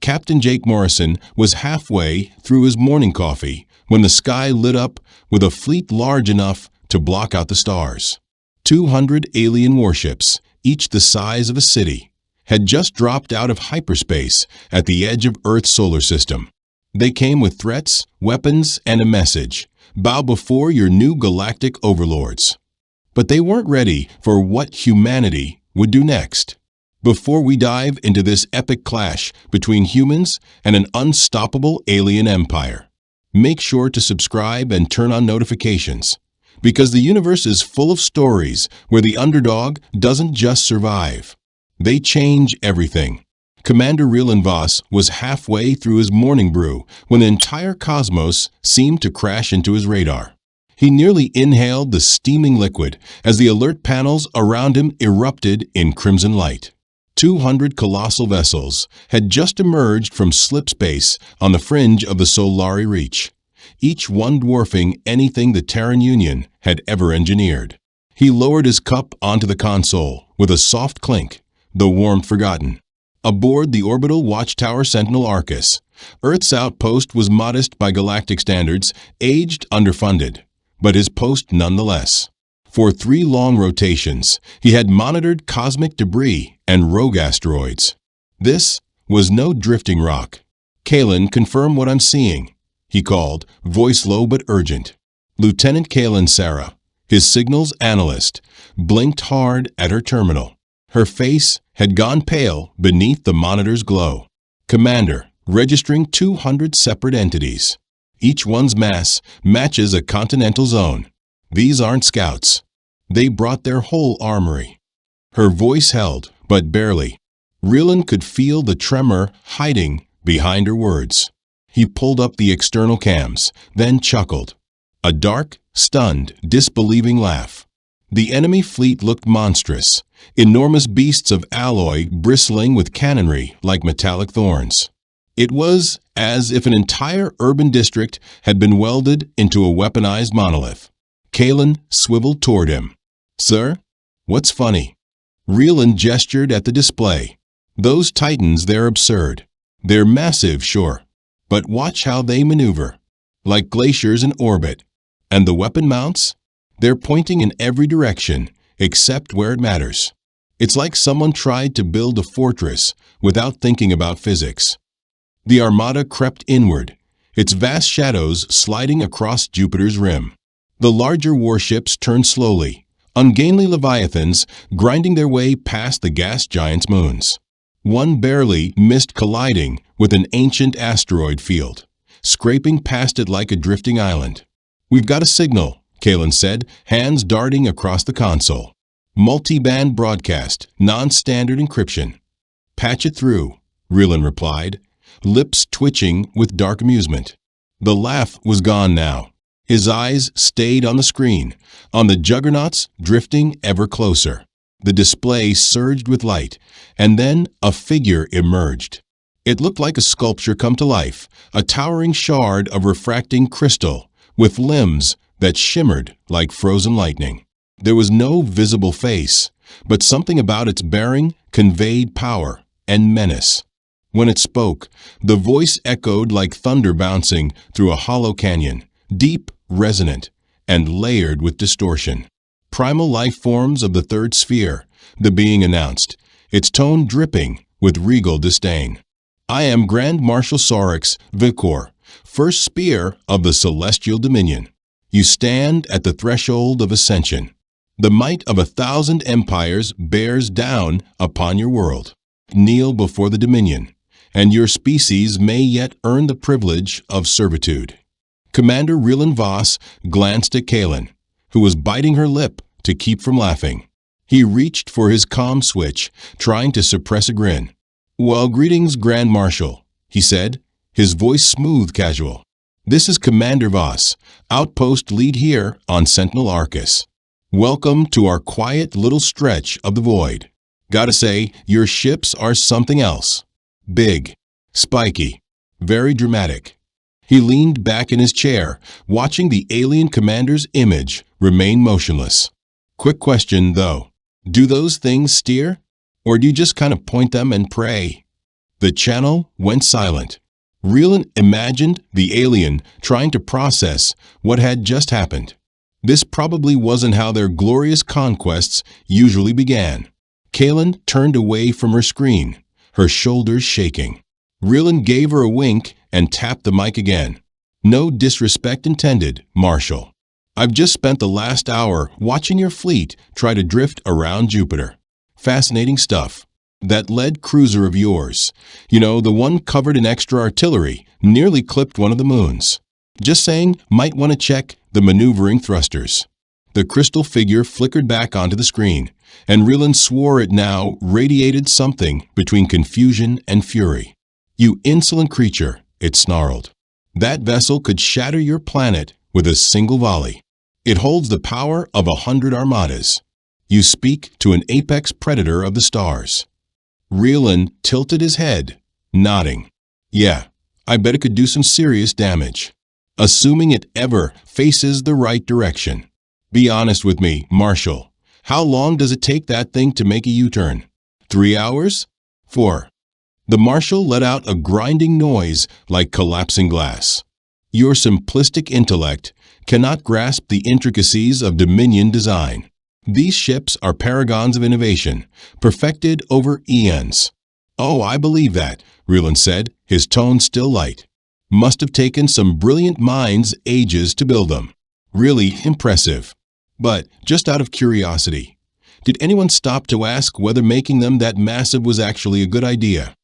Captain Jake Morrison was halfway through his morning coffee when the sky lit up with a fleet large enough to block out the stars. 200 alien warships, each the size of a city, had just dropped out of hyperspace at the edge of Earth's solar system. They came with threats, weapons, and a message: bow before your new galactic overlords. But they weren't ready for what humanity would do next. Before we dive into this epic clash between humans and an unstoppable alien empire, make sure to subscribe and turn on notifications, because the universe is full of stories where the underdog doesn't just survive. They change everything. Commander Rylan Voss was halfway through his morning brew when the entire cosmos seemed to crash into his radar. He nearly inhaled the steaming liquid as the alert panels around him erupted in crimson light. 200 colossal vessels had just emerged from slip space on the fringe of the Solari Reach, each one dwarfing anything the Terran Union had ever engineered. He lowered his cup onto the console with a soft clink, the warmth forgotten. Aboard the orbital watchtower Sentinel Arcus, Earth's outpost was modest by galactic standards, aged, underfunded, but his post nonetheless. For 3 long rotations, he had monitored cosmic debris and rogue asteroids. This was no drifting rock. "Kalen, confirm what I'm seeing," he called, voice low but urgent. Lieutenant Kalen Sarah, his signals analyst, blinked hard at her terminal. Her face had gone pale beneath the monitor's glow. "Commander, registering 200 separate entities. Each one's mass matches a continental zone. These aren't scouts. They brought their whole armory." Her voice held, but barely. Rylan could feel the tremor hiding behind her words. He pulled up the external cams, then chuckled. A dark, stunned, disbelieving laugh. The enemy fleet looked monstrous, enormous beasts of alloy bristling with cannonry like metallic thorns. It was as if an entire urban district had been welded into a weaponized monolith. Kalen swiveled toward him. "Sir, what's funny?" Rylan gestured at the display. "Those titans, they're absurd. They're massive, sure. But watch how they maneuver. Like glaciers in orbit. And the weapon mounts? They're pointing in every direction, except where it matters. It's like someone tried to build a fortress without thinking about physics." The armada crept inward, its vast shadows sliding across Jupiter's rim. The larger warships turned slowly, ungainly leviathans grinding their way past the gas giant's moons. One barely missed colliding with an ancient asteroid field, scraping past it like a drifting island. "We've got a signal," Kalen said, hands darting across the console. "Multi-band broadcast, non-standard encryption." "Patch it through," Rylan replied, lips twitching with dark amusement. The laugh was gone now. His eyes stayed on the screen, on the juggernauts drifting ever closer. The display surged with light, and then a figure emerged. It looked like a sculpture come to life, a towering shard of refracting crystal, with limbs that shimmered like frozen lightning. There was no visible face, but something about its bearing conveyed power and menace. When it spoke, the voice echoed like thunder bouncing through a hollow canyon, deep, resonant, and layered with distortion. "Primal life forms of the third sphere," the being announced, its tone dripping with regal disdain. "I am Grand Marshal Saurix Vicor, first spear of the Celestial Dominion. You stand at the threshold of ascension. The might of 1,000 empires bears down upon your world. Kneel before the Dominion, and your species may yet earn the privilege of servitude." Commander Rylan Voss glanced at Kalen, who was biting her lip to keep from laughing. He reached for his comm switch, trying to suppress a grin. "Well, greetings, Grand Marshal," he said, his voice smooth casual. "This is Commander Voss, outpost lead here on Sentinel Arcus. Welcome to our quiet little stretch of the void. Gotta say, your ships are something else. Big, spiky, very dramatic." He leaned back in his chair, watching the alien commander's image remain motionless. "Quick question, though. Do those things steer? Or do you just kind of point them and pray?" The channel went silent. Reelan imagined the alien trying to process what had just happened. This probably wasn't how their glorious conquests usually began. Kaylin turned away from her screen, her shoulders shaking. Reelan gave her a wink and tapped the mic again. "No disrespect intended, Marshal. I've just spent the last hour watching your fleet try to drift around Jupiter. Fascinating stuff. That lead cruiser of yours, the one covered in extra artillery, nearly clipped one of the moons. Just saying, might want to check the maneuvering thrusters." The crystal figure flickered back onto the screen, and Reelan swore it now radiated something between confusion and fury. "You insolent creature," it snarled. "That vessel could shatter your planet with a single volley. It holds the power of 100 armadas. You speak to an apex predator of the stars." Reelan tilted his head, nodding. "Yeah, I bet it could do some serious damage. Assuming it ever faces the right direction. Be honest with me, Marshal. How long does it take that thing to make a U-turn? 3 hours? 4? The Marshal let out a grinding noise like collapsing glass. "Your simplistic intellect cannot grasp the intricacies of Dominion design. These ships are paragons of innovation, perfected over eons." "Oh, I believe that," Reelan said, his tone still light. "Must have taken some brilliant minds ages to build them. Really impressive. But, just out of curiosity, did anyone stop to ask whether making them that massive was actually a good idea?"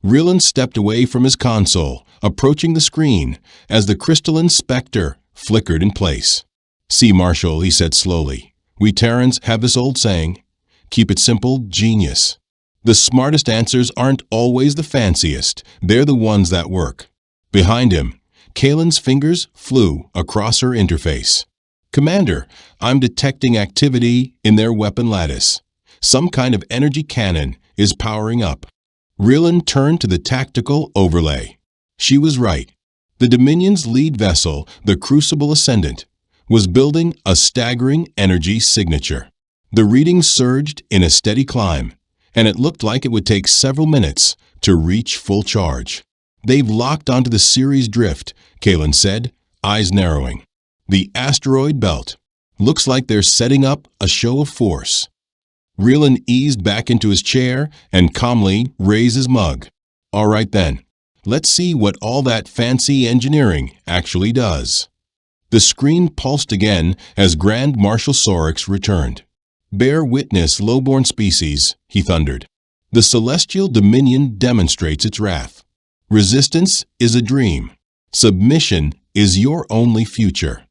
Reelan stepped away from his console, approaching the screen, as the crystalline specter flickered in place. "See, Marshal," he said slowly, "we Terrans have this old saying, keep it simple, genius. The smartest answers aren't always the fanciest, they're the ones that work." Behind him, Kaylin's fingers flew across her interface. "Commander, I'm detecting activity in their weapon lattice. Some kind of energy cannon is powering up." Reelan turned to the tactical overlay. She was right. The Dominion's lead vessel, the Crucible Ascendant, was building a staggering energy signature. The readings surged in a steady climb, and it looked like it would take several minutes to reach full charge. "They've locked onto the Ceres drift," Kaylin said, eyes narrowing. "The asteroid belt. Looks like they're setting up a show of force." Reelan eased back into his chair and calmly raised his mug. "All right then, let's see what all that fancy engineering actually does." The screen pulsed again as Grand Marshal Sorix returned. "Bear witness, lowborn species," he thundered. "The celestial dominion demonstrates its wrath. Resistance is a dream. Submission is your only future."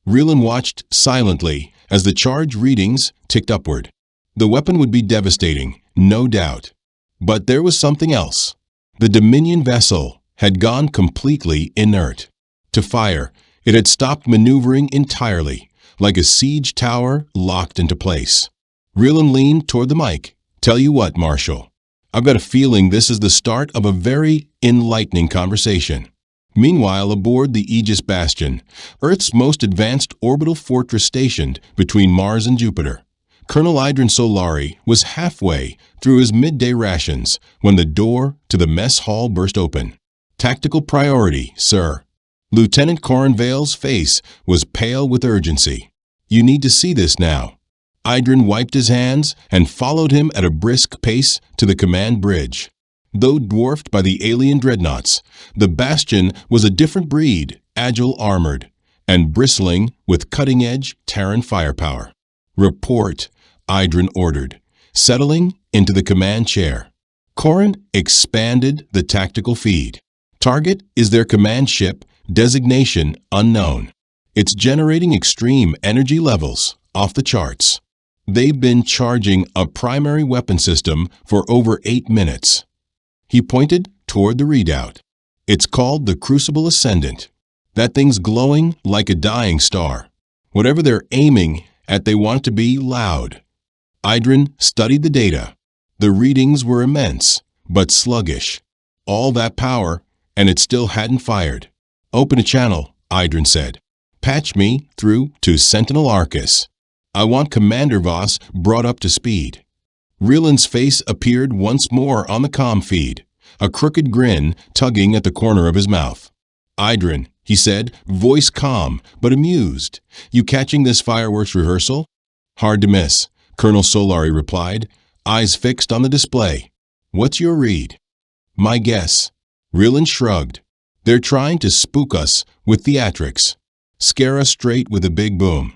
Reelan watched silently as the charge readings ticked upward. The weapon would be devastating, no doubt. But there was something else. The Dominion vessel had gone completely inert. To fire, it had stopped maneuvering entirely, like a siege tower locked into place. Reelan leaned toward the mic. "Tell you what, Marshal, I've got a feeling this is the start of a very enlightening conversation." Meanwhile, aboard the Aegis Bastion, Earth's most advanced orbital fortress stationed between Mars and Jupiter, Colonel Idrin Solari was halfway through his midday rations when the door to the mess hall burst open. "Tactical priority, sir." Lieutenant Corin Vale's face was pale with urgency. "You need to see this now." Idrin wiped his hands and followed him at a brisk pace to the command bridge. Though dwarfed by the alien dreadnoughts, the Bastion was a different breed, agile armored, and bristling with cutting-edge Terran firepower. "Report," Idrin ordered, settling into the command chair. Corin expanded the tactical feed. "Target is their command ship, designation unknown. It's generating extreme energy levels, off the charts. They've been charging a primary weapon system for over 8 minutes. He pointed toward the readout. "It's called the Crucible Ascendant. That thing's glowing like a dying star. Whatever they're aiming at, they want it to be loud." Idrin studied the data. The readings were immense, but sluggish. All that power, and it still hadn't fired. "Open a channel," Idrin said. "Patch me through to Sentinel Arcus. I want Commander Voss brought up to speed." Reelan's face appeared once more on the comm feed, a crooked grin tugging at the corner of his mouth. "Idrin," he said, voice calm but amused. "You catching this fireworks rehearsal?" "Hard to miss," Colonel Solari replied, eyes fixed on the display. "What's your read?" "My guess." Rillan shrugged. "They're trying to spook us with theatrics. Scare us straight with a big boom."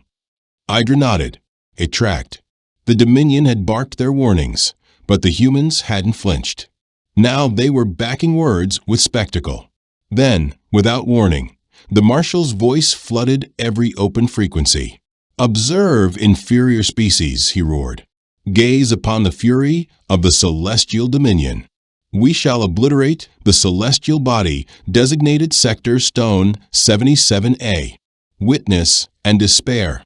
Idrin nodded. It tracked. The Dominion had barked their warnings, but the humans hadn't flinched. Now they were backing words with spectacle. Then, without warning, the Marshal's voice flooded every open frequency. "Observe, inferior species," he roared. "Gaze upon the fury of the celestial dominion. We shall obliterate the celestial body designated Sector Stone 77A. Witness and despair."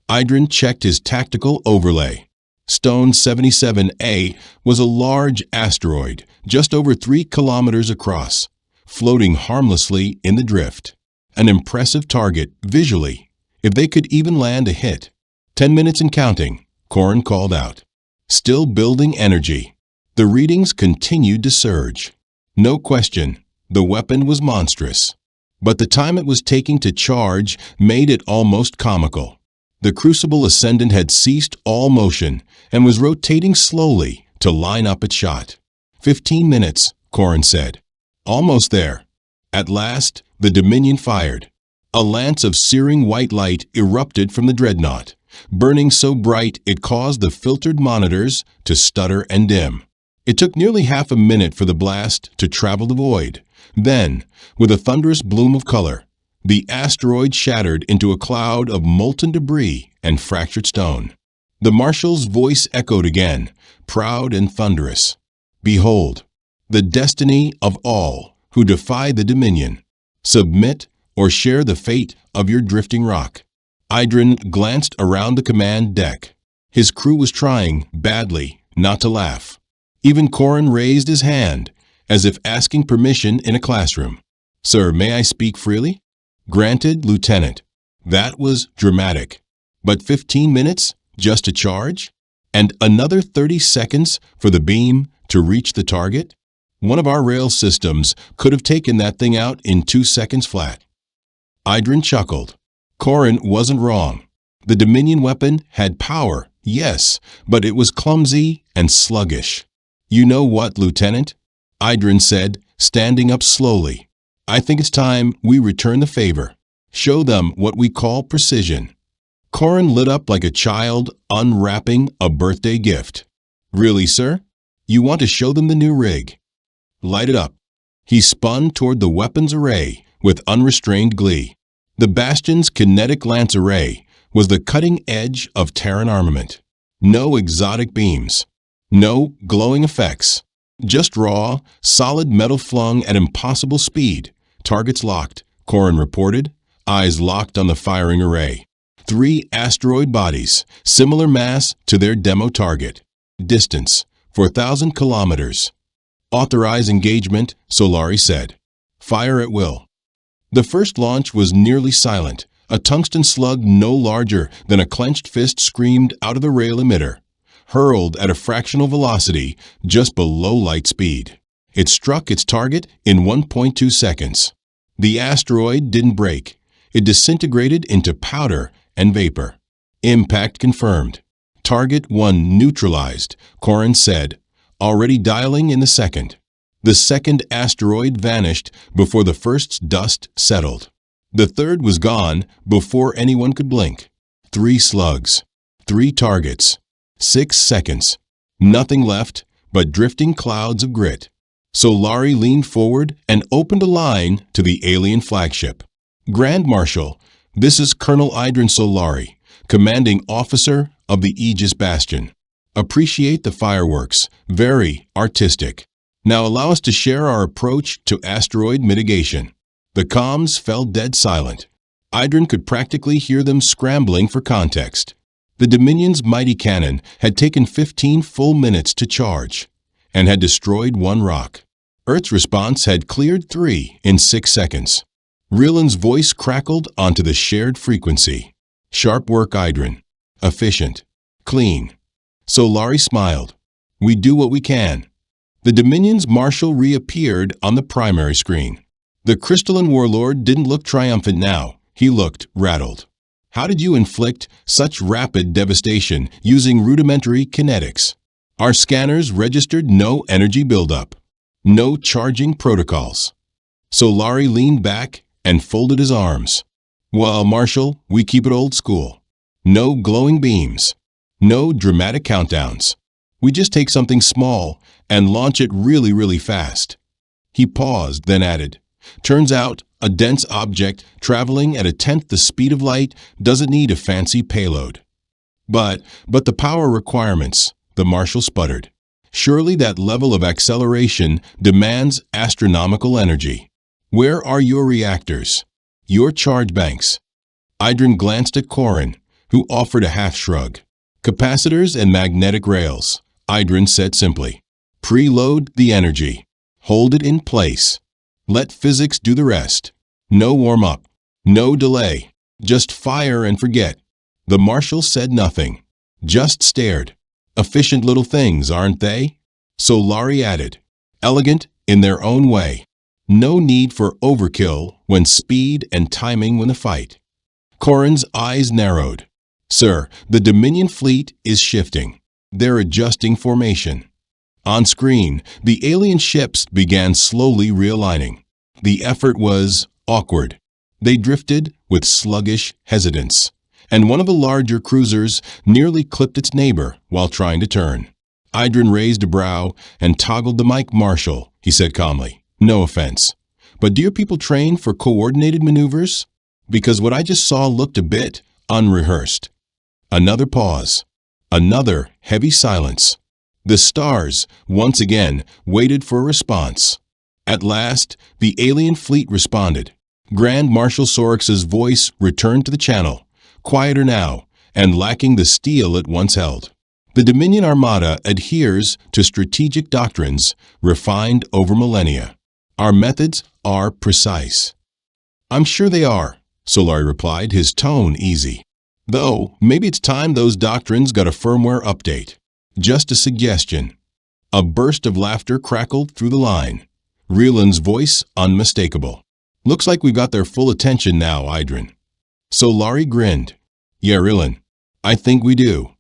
Idrin checked his tactical overlay. Stone 77A was a large asteroid just over 3 kilometers across, floating harmlessly in the drift. An impressive target visually, if they could even land a hit. 10 minutes and counting, Corrin called out. Still building energy. The readings continued to surge. No question, the weapon was monstrous. But the time it was taking to charge made it almost comical. The Crucible Ascendant had ceased all motion and was rotating slowly to line up its shot. 15 minutes, Corrin said. Almost there. At last, the Dominion fired. A lance of searing white light erupted from the dreadnought, burning so bright it caused the filtered monitors to stutter and dim. It took nearly half a minute for the blast to travel the void. Then, with a thunderous bloom of color, the asteroid shattered into a cloud of molten debris and fractured stone. The Marshal's voice echoed again, proud and thunderous. "Behold, the destiny of all who defy the Dominion. Submit or share the fate of your drifting rock." Idrin glanced around the command deck. His crew was trying, badly, not to laugh. Even Corrin raised his hand, as if asking permission in a classroom. "Sir, may I speak freely?" "Granted, Lieutenant." That was dramatic. But 15 minutes just to charge? And another 30 seconds for the beam to reach the target? One of our rail systems could have taken that thing out in 2 seconds flat. Idrin chuckled. Corrin wasn't wrong. The Dominion weapon had power, yes, but it was clumsy and sluggish. "You know what, Lieutenant?" Idrin said, standing up slowly. "I think it's time we return the favor. Show them what we call precision." Corrin lit up like a child unwrapping a birthday gift. "Really, sir? You want to show them the new rig?" "Light it up." He spun toward the weapons array with unrestrained glee. The Bastion's kinetic lance array was the cutting edge of Terran armament. No exotic beams. No glowing effects. Just raw, solid metal flung at impossible speed. "Targets locked," Corrin reported, eyes locked on the firing array. 3 asteroid bodies, similar mass to their demo target. Distance, 4,000 kilometers. "Authorize engagement," Solari said. "Fire at will." The first launch was nearly silent. A tungsten slug no larger than a clenched fist screamed out of the rail emitter, hurled at a fractional velocity just below light speed. It struck its target in 1.2 seconds. The asteroid didn't break. It disintegrated into powder and vapor. Impact confirmed. Target 1 neutralized, Corrin said, already dialing in the second. The second asteroid vanished before the first's dust settled. The third was gone before anyone could blink. 3 slugs. 3 targets. 6 seconds. Nothing left but drifting clouds of grit. Solari leaned forward and opened a line to the alien flagship. "Grand Marshal, this is Colonel Idrin Solari, commanding officer of the Aegis Bastion. Appreciate the fireworks. Very artistic. Now allow us to share our approach to asteroid mitigation." The comms fell dead silent. Idrin could practically hear them scrambling for context. The Dominion's mighty cannon had taken 15 full minutes to charge and had destroyed 1 rock. Earth's response had cleared 3 in 6 seconds. Rillan's voice crackled onto the shared frequency. "Sharp work, Idrin. Efficient. Clean." Solari smiled. "We do what we can." The Dominion's Marshal reappeared on the primary screen. The crystalline warlord didn't look triumphant now. He looked rattled. How did you inflict such rapid devastation using rudimentary kinetics? Our scanners registered no energy buildup, no charging protocols. Solari leaned back and folded his arms. Well, Marshal, we keep it old school. No glowing beams, no dramatic countdowns. We just take something small and launch it really, really fast. He paused, then added, turns out a dense object traveling at 1/10 the speed of light doesn't need a fancy payload. But the power requirements, the Marshal sputtered. Surely that level of acceleration demands astronomical energy. Where are your reactors? Your charge banks? Idrin glanced at Corin, who offered a half shrug. Capacitors and magnetic rails, Idrin said simply. Preload the energy. Hold it in place. Let physics do the rest. No warm-up. No delay. Just fire and forget. The Marshal said nothing. Just stared. Efficient little things, aren't they? Solari added. Elegant in their own way. No need for overkill when speed and timing win the fight. Corin's eyes narrowed. Sir, the Dominion fleet is shifting. They're adjusting formation. On screen, the alien ships began slowly realigning. The effort was awkward. They drifted with sluggish hesitance, and one of the larger cruisers nearly clipped its neighbor while trying to turn. Idrin raised a brow and toggled the mic. Marshal, he said calmly. No offense, but do your people train for coordinated maneuvers? Because what I just saw looked a bit unrehearsed. Another pause. Another heavy silence. The stars, once again, waited for a response. At last, the alien fleet responded. Grand Marshal Sorix's voice returned to the channel, quieter now, and lacking the steel it once held. The Dominion Armada adheres to strategic doctrines refined over millennia. Our methods are precise. I'm sure they are, Solari replied, his tone easy. Though, maybe it's time those doctrines got a firmware update. Just a suggestion. A burst of laughter crackled through the line. Rieland's voice unmistakable. Looks like we've got their full attention now, Idrin. Solari grinned. Yeah, Rieland, I think we do.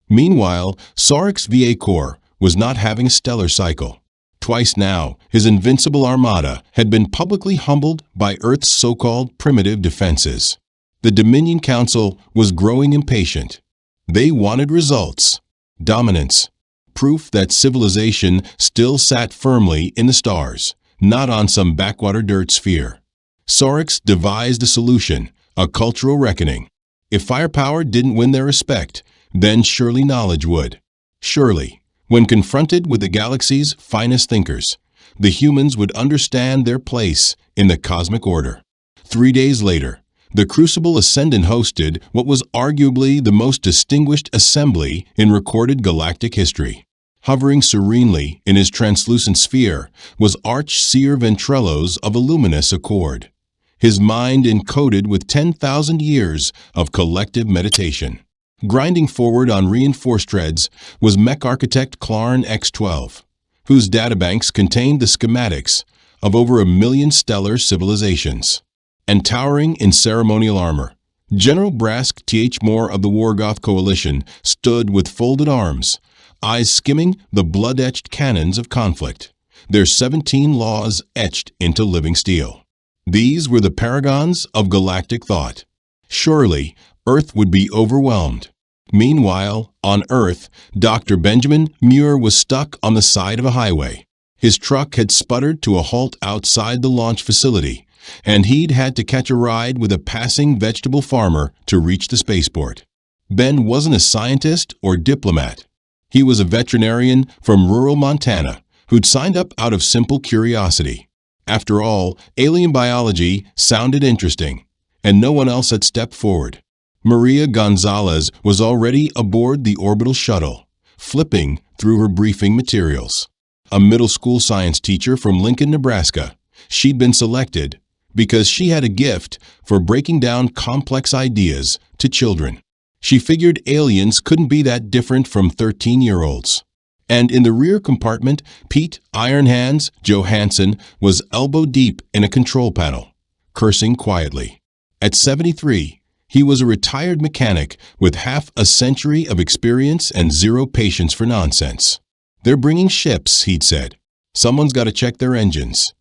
Meanwhile, Sorix's VA Corps was not having a stellar cycle. Twice now, his invincible armada had been publicly humbled by Earth's so-called primitive defenses. The Dominion Council was growing impatient. They wanted results, dominance, proof that civilization still sat firmly in the stars, not on some backwater dirt sphere. Sorix devised a solution, a cultural reckoning. If firepower didn't win their respect, then surely knowledge would. Surely, when confronted with the galaxy's finest thinkers, the humans would understand their place in the cosmic order. 3 days later, the Crucible Ascendant hosted what was arguably the most distinguished assembly in recorded galactic history. Hovering serenely in his translucent sphere was Arch-Seer Ventrellos of a luminous accord, his mind encoded with 10,000 years of collective meditation. Grinding forward on reinforced treads was Mech Architect Clarn X-12, whose databanks contained the schematics of over 1 million stellar civilizations. And towering in ceremonial armor, General Brask Th. Moore of the Wargoth Coalition stood with folded arms, eyes skimming the blood-etched cannons of conflict, their 17 laws etched into living steel. These were the paragons of galactic thought. Surely, Earth would be overwhelmed. Meanwhile, on Earth, Dr. Benjamin Muir was stuck on the side of a highway. His truck had sputtered to a halt outside the launch facility, and he'd had to catch a ride with a passing vegetable farmer to reach the spaceport. Ben wasn't a scientist or diplomat. He was a veterinarian from rural Montana who'd signed up out of simple curiosity. After all, alien biology sounded interesting, and no one else had stepped forward. Maria Gonzalez was already aboard the orbital shuttle, flipping through her briefing materials. A middle school science teacher from Lincoln, Nebraska, she'd been selected because she had a gift for breaking down complex ideas to children. She figured aliens couldn't be that different from 13-year-olds. And in the rear compartment, Pete Iron Hands Johansson was elbow-deep in a control panel, cursing quietly. At 73, he was a retired mechanic with half a century of experience and zero patience for nonsense. "They're bringing ships," he'd said. "Someone's got to check their engines."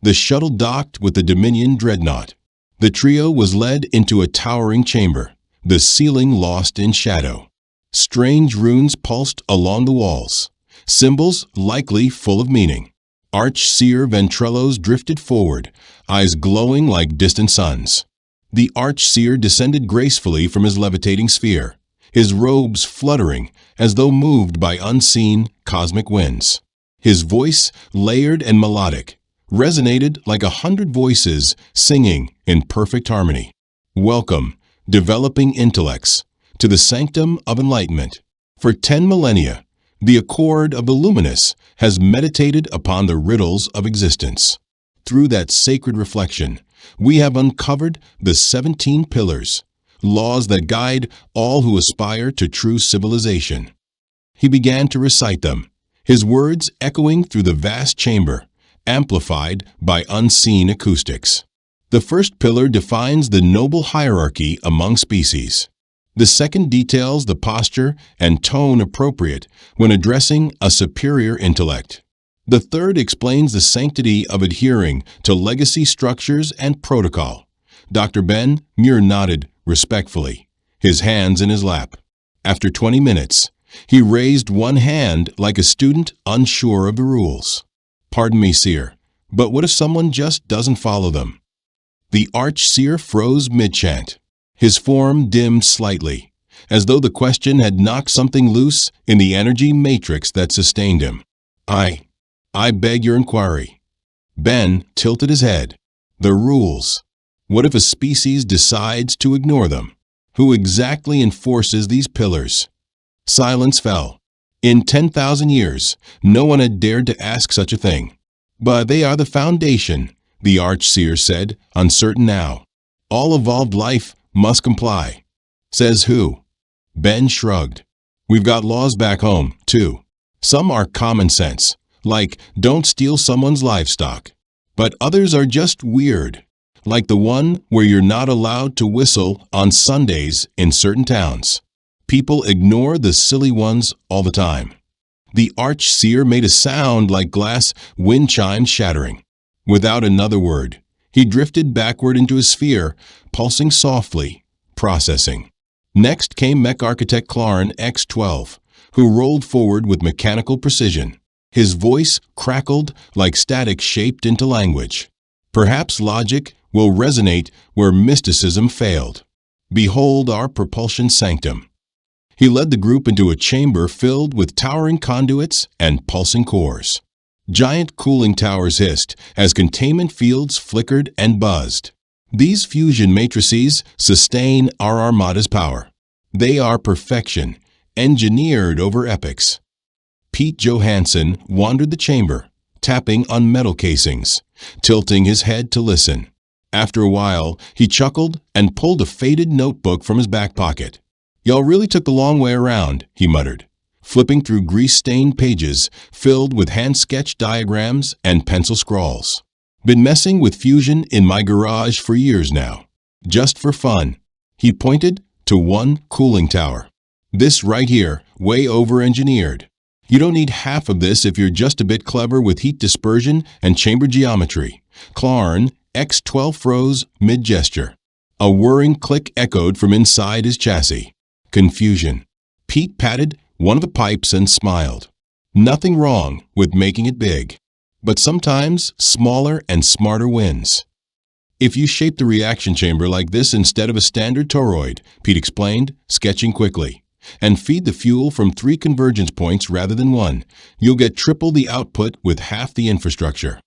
The shuttle docked with the Dominion dreadnought. The trio was led into a towering chamber, the ceiling lost in shadow. Strange runes pulsed along the walls, symbols likely full of meaning. Arch-Seer Ventrellos drifted forward, eyes glowing like distant suns. The Arch-Seer descended gracefully from his levitating sphere, his robes fluttering as though moved by unseen cosmic winds. His voice, layered and melodic, resonated like 100 voices singing in perfect harmony. "Welcome, developing intellects, to the sanctum of enlightenment. For 10 millennia, the accord of the luminous has meditated upon the riddles of existence. Through that sacred reflection, we have uncovered the 17 pillars, laws that guide all who aspire to true civilization." He began to recite them, his words echoing through the vast chamber, amplified by unseen acoustics. The first pillar defines the noble hierarchy among species. The second details the posture and tone appropriate when addressing a superior intellect. The third explains the sanctity of adhering to legacy structures and protocol. Dr. Ben Muir nodded respectfully, his hands in his lap. After 20 minutes, he raised one hand like a student unsure of the rules. "Pardon me, Seer, but what if someone just doesn't follow them?" The Arch-Seer froze mid-chant. His form dimmed slightly, as though the question had knocked something loose in the energy matrix that sustained him. I beg your inquiry." Ben tilted his head. "The rules. What if a species decides to ignore them? Who exactly enforces these pillars?" Silence fell. In 10,000 years, no one had dared to ask such a thing. "But they are the foundation," the Arch-Seer said, uncertain now. "All evolved life must comply." "Says who?" Ben shrugged. "We've got laws back home, too. Some are common sense, like don't steal someone's livestock. But others are just weird, like the one where you're not allowed to whistle on Sundays in certain towns. People ignore the silly ones all the time." The Arch-Seer made a sound like glass wind chimes shattering. Without another word, he drifted backward into his sphere, pulsing softly, processing. Next came Mech Architect Clarn X-12, who rolled forward with mechanical precision. His voice crackled like static shaped into language. "Perhaps logic will resonate where mysticism failed. Behold our propulsion sanctum." He led the group into a chamber filled with towering conduits and pulsing cores. Giant cooling towers hissed as containment fields flickered and buzzed. These fusion matrices sustain our armada's power. They are perfection, engineered over epochs. Pete Johansson wandered the chamber, tapping on metal casings, tilting his head to listen. After a while, he chuckled and pulled a faded notebook from his back pocket. "Y'all really took the long way around," he muttered, flipping through grease-stained pages filled with hand-sketched diagrams and pencil scrawls. "Been messing with fusion in my garage for years now. Just for fun." He pointed to one cooling tower. "This right here, way over-engineered. You don't need half of this if you're just a bit clever with heat dispersion and chamber geometry." Clarn X-12 froze mid-gesture. A whirring click echoed from inside his chassis. Confusion. Pete patted one of the pipes and smiled. Nothing wrong with making it big, but sometimes smaller and smarter wins. "If you shape the reaction chamber like this instead of a standard toroid," Pete explained, sketching quickly, "and feed the fuel from 3 convergence points rather than 1, you'll get triple the output with half the infrastructure."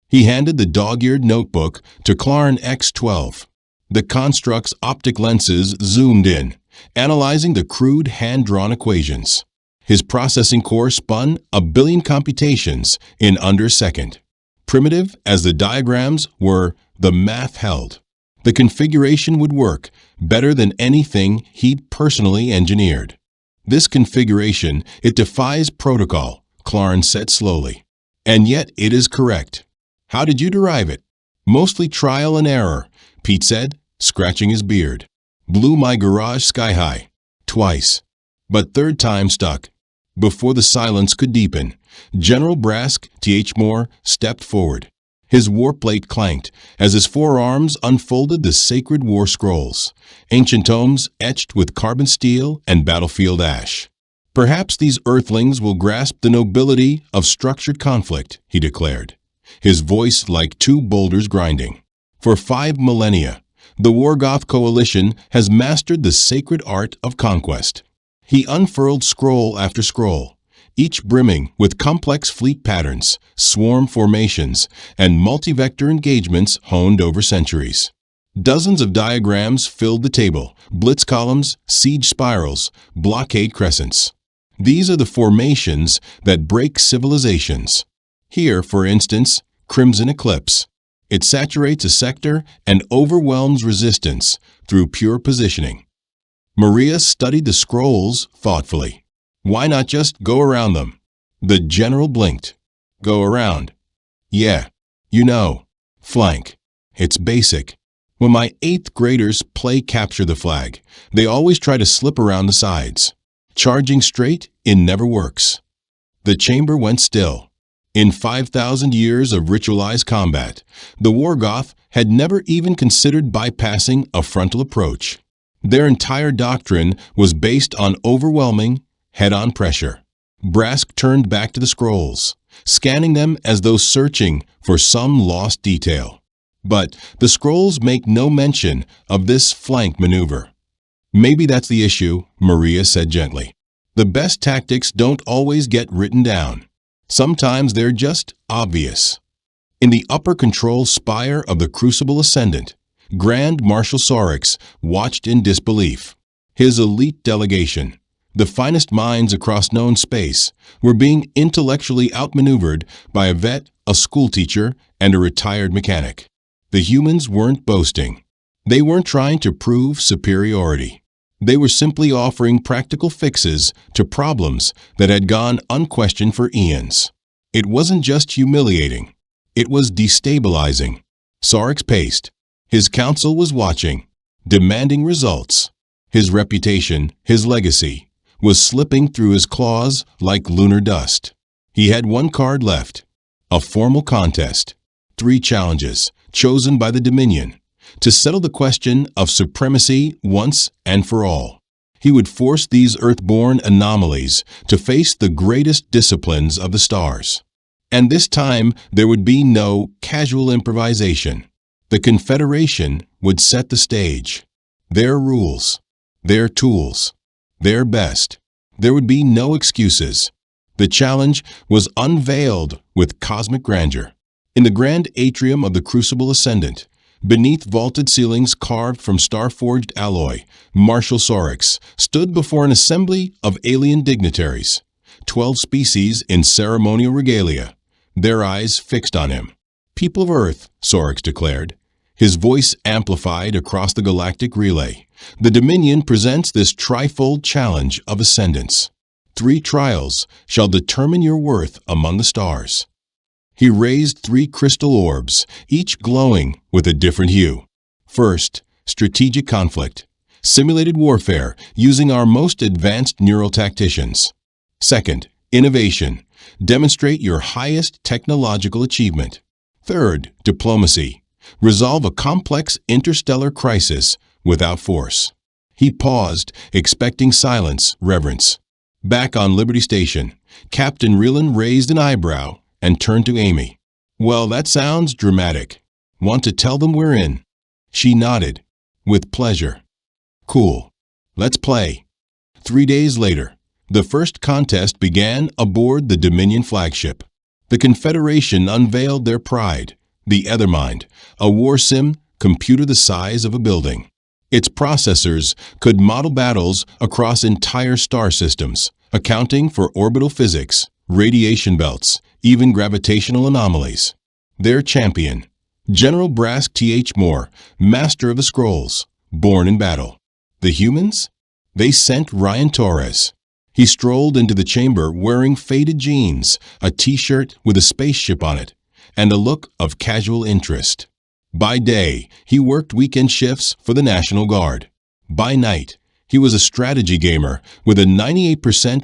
He handed the dog-eared notebook to Clarn X-12. The construct's optic lenses zoomed in, analyzing the crude hand-drawn equations. His processing core spun 1 billion computations in under a second. Primitive as the diagrams were, the math held. The configuration would work better than anything he'd personally engineered. This configuration, it defies protocol, Clarence said slowly. And yet it is correct. How did you derive it? Mostly trial and error, Pete said, scratching his beard. Blew my garage sky high. Twice. But third time stuck. Before the silence could deepen, General Brask Th. Moore stepped forward. His war plate clanked as his forearms unfolded the sacred war scrolls, ancient tomes etched with carbon steel and battlefield ash. Perhaps these earthlings will grasp the nobility of structured conflict, he declared, his voice like two boulders grinding. For 5 millennia, the Wargoth coalition has mastered the sacred art of conquest. He unfurled scroll after scroll, each brimming with complex fleet patterns, swarm formations, and multi-vector engagements honed over centuries. Dozens of diagrams filled the table, blitz columns, siege spirals, blockade crescents. These are the formations that break civilizations. Here, for instance, Crimson Eclipse. It saturates a sector and overwhelms resistance through pure positioning. Maria studied the scrolls thoughtfully. Why not just go around them? The general blinked. Go around. Yeah, you know. Flank. It's basic. When my 8th graders play capture the flag, they always try to slip around the sides. Charging straight, it never works. The chamber went still. In 5,000 years of ritualized combat, the Wargoth had never even considered bypassing a frontal approach. Their entire doctrine was based on overwhelming, head-on pressure. Brask turned back to the scrolls, scanning them as though searching for some lost detail. But the scrolls make no mention of this flank maneuver. Maybe that's the issue, Maria said gently. The best tactics don't always get written down. Sometimes they're just obvious. In the upper control spire of the Crucible Ascendant, Grand Marshal Sorix watched in disbelief. His elite delegation, the finest minds across known space, were being intellectually outmaneuvered by a vet, a schoolteacher, and a retired mechanic. The humans weren't boasting. They weren't trying to prove superiority. They were simply offering practical fixes to problems that had gone unquestioned for eons. It wasn't just humiliating. It was destabilizing. Sorix paced. His council was watching, demanding results. His reputation, his legacy, was slipping through his claws like lunar dust. He had one card left, a formal contest, 3 challenges, chosen by the Dominion, to settle the question of supremacy once and for all. He would force these earth-born anomalies to face the greatest disciplines of the stars. And this time there would be no casual improvisation. The Confederation would set the stage. Their rules, their tools, their best. There would be no excuses. The challenge was unveiled with cosmic grandeur. In the grand atrium of the Crucible Ascendant, beneath vaulted ceilings carved from star-forged alloy, Marshal Sorix stood before an assembly of alien dignitaries, 12 species in ceremonial regalia, their eyes fixed on him. People of Earth, Sorix declared, his voice amplified across the galactic relay. The Dominion presents this trifold challenge of ascendance. 3 trials shall determine your worth among the stars. He raised 3 crystal orbs, each glowing with a different hue. First, strategic conflict, simulated warfare using our most advanced neural tacticians. Second, innovation, demonstrate your highest technological achievement. Third, diplomacy, resolve a complex interstellar crisis without force. He paused, expecting silence, reverence. Back on Liberty Station, Captain Reelan raised an eyebrow and turned to Amy. Well, that sounds dramatic. Want to tell them we're in? She nodded. With pleasure. Cool. Let's play. 3 days later, the first contest began aboard the Dominion flagship. The Confederation unveiled their pride, the Ethermind, a war sim computer the size of a building. Its processors could model battles across entire star systems, accounting for orbital physics, radiation belts, even gravitational anomalies. Their champion, General Brask Th. Moore, master of the scrolls, born in battle. The humans? They sent Ryan Torres. He strolled into the chamber wearing faded jeans, a t-shirt with a spaceship on it, and a look of casual interest. By day, he worked weekend shifts for the National Guard. By night, he was a strategy gamer with a 98%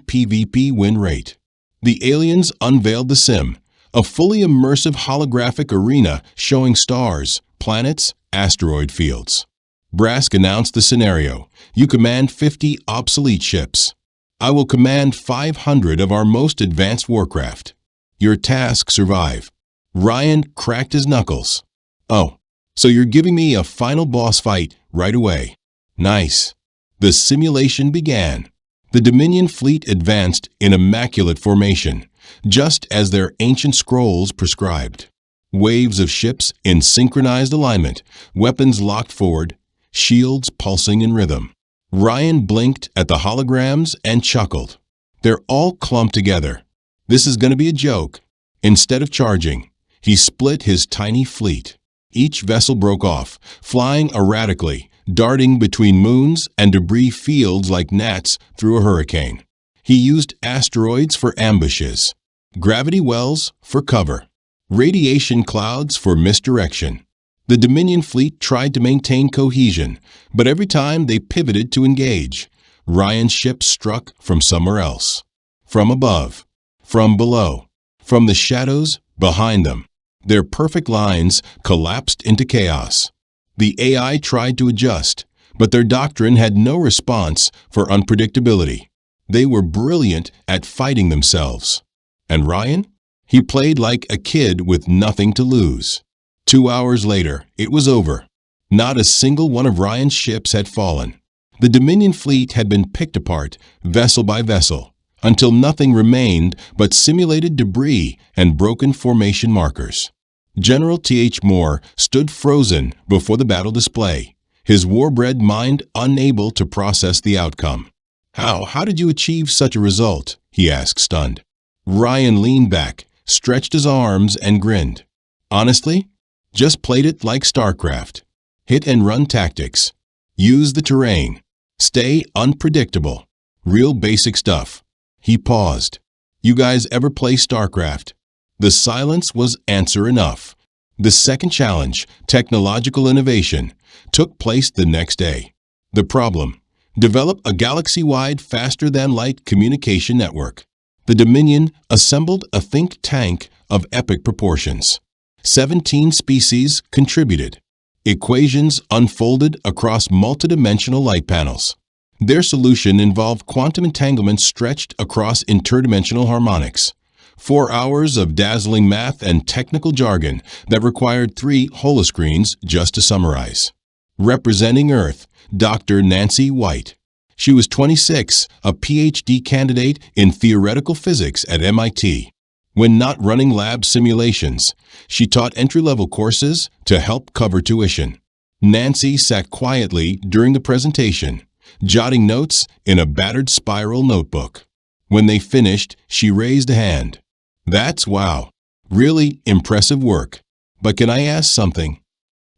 PvP win rate. The aliens unveiled the Sim, a fully immersive holographic arena showing stars, planets, asteroid fields. Brask announced the scenario. You command 50 obsolete ships. I will command 500 of our most advanced warcraft. Your task: survive. Ryan cracked his knuckles. Oh, so you're giving me a final boss fight right away. Nice. The simulation began. The Dominion fleet advanced in immaculate formation, just as their ancient scrolls prescribed. Waves of ships in synchronized alignment, weapons locked forward, shields pulsing in rhythm. Ryan blinked at the holograms and chuckled. They're all clumped together. This is going to be a joke. Instead of charging, he split his tiny fleet. Each vessel broke off, flying erratically, darting between moons and debris fields like gnats through a hurricane. He used asteroids for ambushes, gravity wells for cover, radiation clouds for misdirection. The Dominion fleet tried to maintain cohesion, but every time they pivoted to engage, Ryan's ship struck from somewhere else. From above, from below, from the shadows behind them. Their perfect lines collapsed into chaos. The AI tried to adjust, but their doctrine had no response for unpredictability. They were brilliant at fighting themselves. And Ryan? He played like a kid with nothing to lose. 2 hours later, it was over. Not a single one of Ryan's ships had fallen. The Dominion fleet had been picked apart, vessel by vessel, until nothing remained but simulated debris and broken formation markers. General T.H. Moore stood frozen before the battle display, his war-bred mind unable to process the outcome. How did you achieve such a result?" he asked, stunned. Ryan leaned back, stretched his arms, and grinned. "Honestly, just played it like StarCraft. Hit-and-run tactics. Use the terrain. Stay unpredictable. Real basic stuff." He paused. "You guys ever play StarCraft?" The silence was answer enough. The second challenge, technological innovation, took place the next day. The problem: develop a galaxy-wide, faster-than-light communication network. The Dominion assembled a think tank of epic proportions. 17 species contributed. Equations unfolded across multidimensional light panels. Their solution involved quantum entanglement stretched across interdimensional harmonics. 4 hours of dazzling math and technical jargon that required 3 holoscreens just to summarize. Representing Earth, Dr. Nancy White. She was 26, a PhD candidate in theoretical physics at MIT. When not running lab simulations, she taught entry-level courses to help cover tuition. Nancy sat quietly during the presentation, jotting notes in a battered spiral notebook. When they finished, she raised a hand. "That's wow. Really impressive work. But can I ask something?"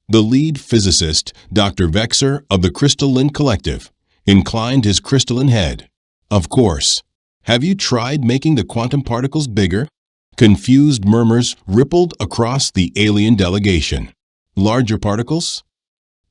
The lead physicist, Dr. Vexer of the Crystalline Collective, inclined his crystalline head. "Of course. Have you tried making the quantum particles bigger?" Confused murmurs rippled across the alien delegation. "Larger particles?"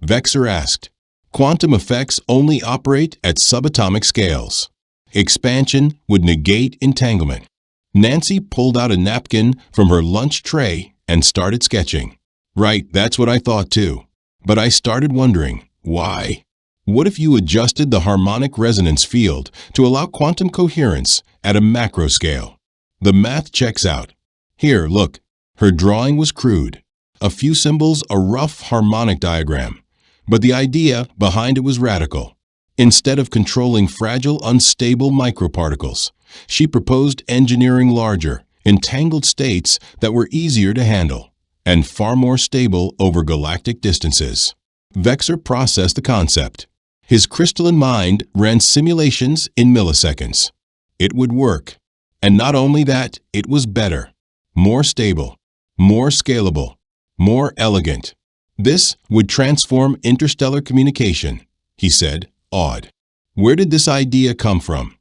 Vexer asked. "Quantum effects only operate at subatomic scales. Expansion would negate entanglement." Nancy pulled out a napkin from her lunch tray and started sketching. "Right, that's what I thought too. But I started wondering, why? What if you adjusted the harmonic resonance field to allow quantum coherence at a macro scale? The math checks out. Here, look." Her drawing was crude. A few symbols, a rough harmonic diagram. But the idea behind it was radical. Instead of controlling fragile, unstable microparticles, she proposed engineering larger, entangled states that were easier to handle and far more stable over galactic distances. Vexer processed the concept. His crystalline mind ran simulations in milliseconds. It would work. And not only that, it was better, more stable, more scalable, more elegant. "This would transform interstellar communication," he said, awed. "Where did this idea come from?"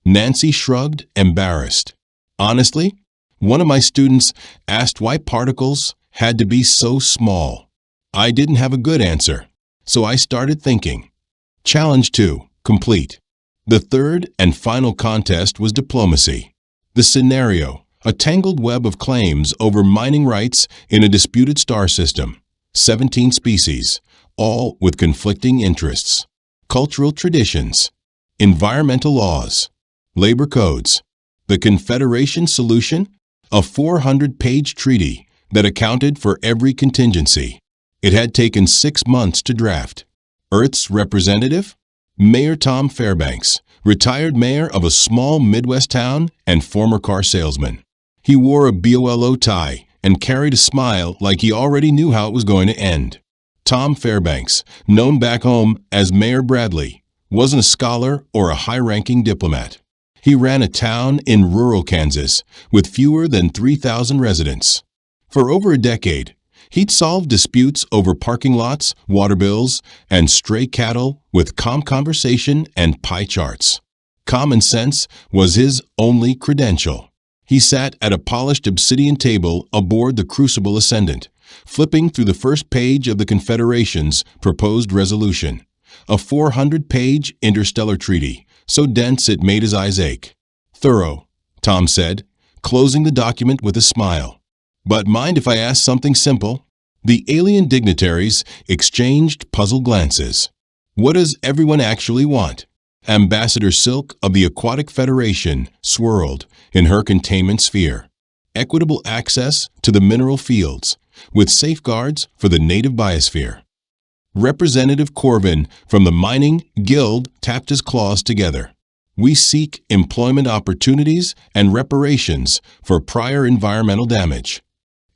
Nancy shrugged, embarrassed. Honestly, one of my students asked why particles had to be so small. I didn't have a good answer, so I started thinking. Challenge 2, complete. The third and final contest was diplomacy. The scenario, a tangled web of claims over mining rights in a disputed star system. 17 species, all with conflicting interests. Cultural traditions, environmental laws, labor codes. The Confederation solution? A 400-page treaty that accounted for every contingency. It had taken 6 months to draft. Earth's representative? Mayor Tom Fairbanks, retired mayor of a small Midwest town and former car salesman. He wore a BOLO tie and carried a smile like he already knew how it was going to end. Tom Fairbanks, known back home as Mayor Bradley, wasn't a scholar or a high-ranking diplomat. He ran a town in rural Kansas with fewer than 3,000 residents. For over a decade, he'd solved disputes over parking lots, water bills, and stray cattle with calm conversation and pie charts. Common sense was his only credential. He sat at a polished obsidian table aboard the Crucible Ascendant, flipping through the first page of the Confederation's proposed resolution, a 400-page interstellar treaty, so dense it made his eyes ache. Thorough, Tom said, closing the document with a smile. But mind if I ask something simple? The alien dignitaries exchanged puzzled glances. What does everyone actually want? Ambassador Silk of the Aquatic Federation swirled in her containment sphere. Equitable access to the mineral fields, with safeguards for the native biosphere. Representative Corvin from the Mining Guild tapped his claws together. We seek employment opportunities and reparations for prior environmental damage.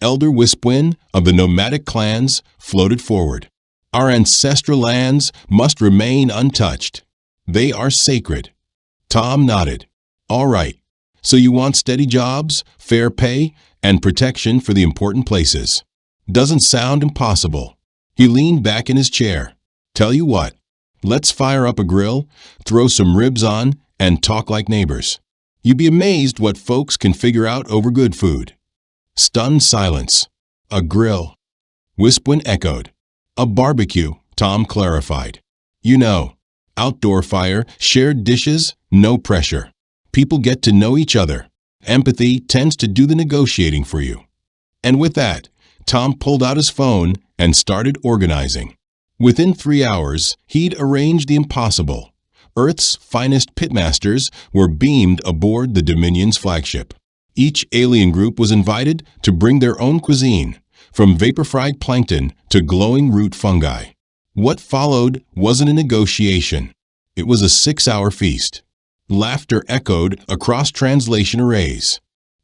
Elder Wispwin of the nomadic clans floated forward. Our ancestral lands must remain untouched. They are sacred. Tom nodded. All right, so you want steady jobs, fair pay, and protection for the important places. Doesn't sound impossible. He leaned back in his chair. Tell you what, let's fire up a grill, throw some ribs on, and talk like neighbors. You'd be amazed what folks can figure out over good food. Stunned silence. A grill. Wispwin echoed. A barbecue, Tom clarified. You know, outdoor fire, shared dishes, no pressure. People get to know each other. Empathy tends to do the negotiating for you. And with that, Tom pulled out his phone and started organizing. Within 3 hours, he'd arranged the impossible. Earth's finest pitmasters were beamed aboard the Dominion's flagship. Each alien group was invited to bring their own cuisine, from vapor-fried plankton to glowing root fungi. What followed wasn't a negotiation. It was a 6-hour feast. Laughter echoed across translation arrays.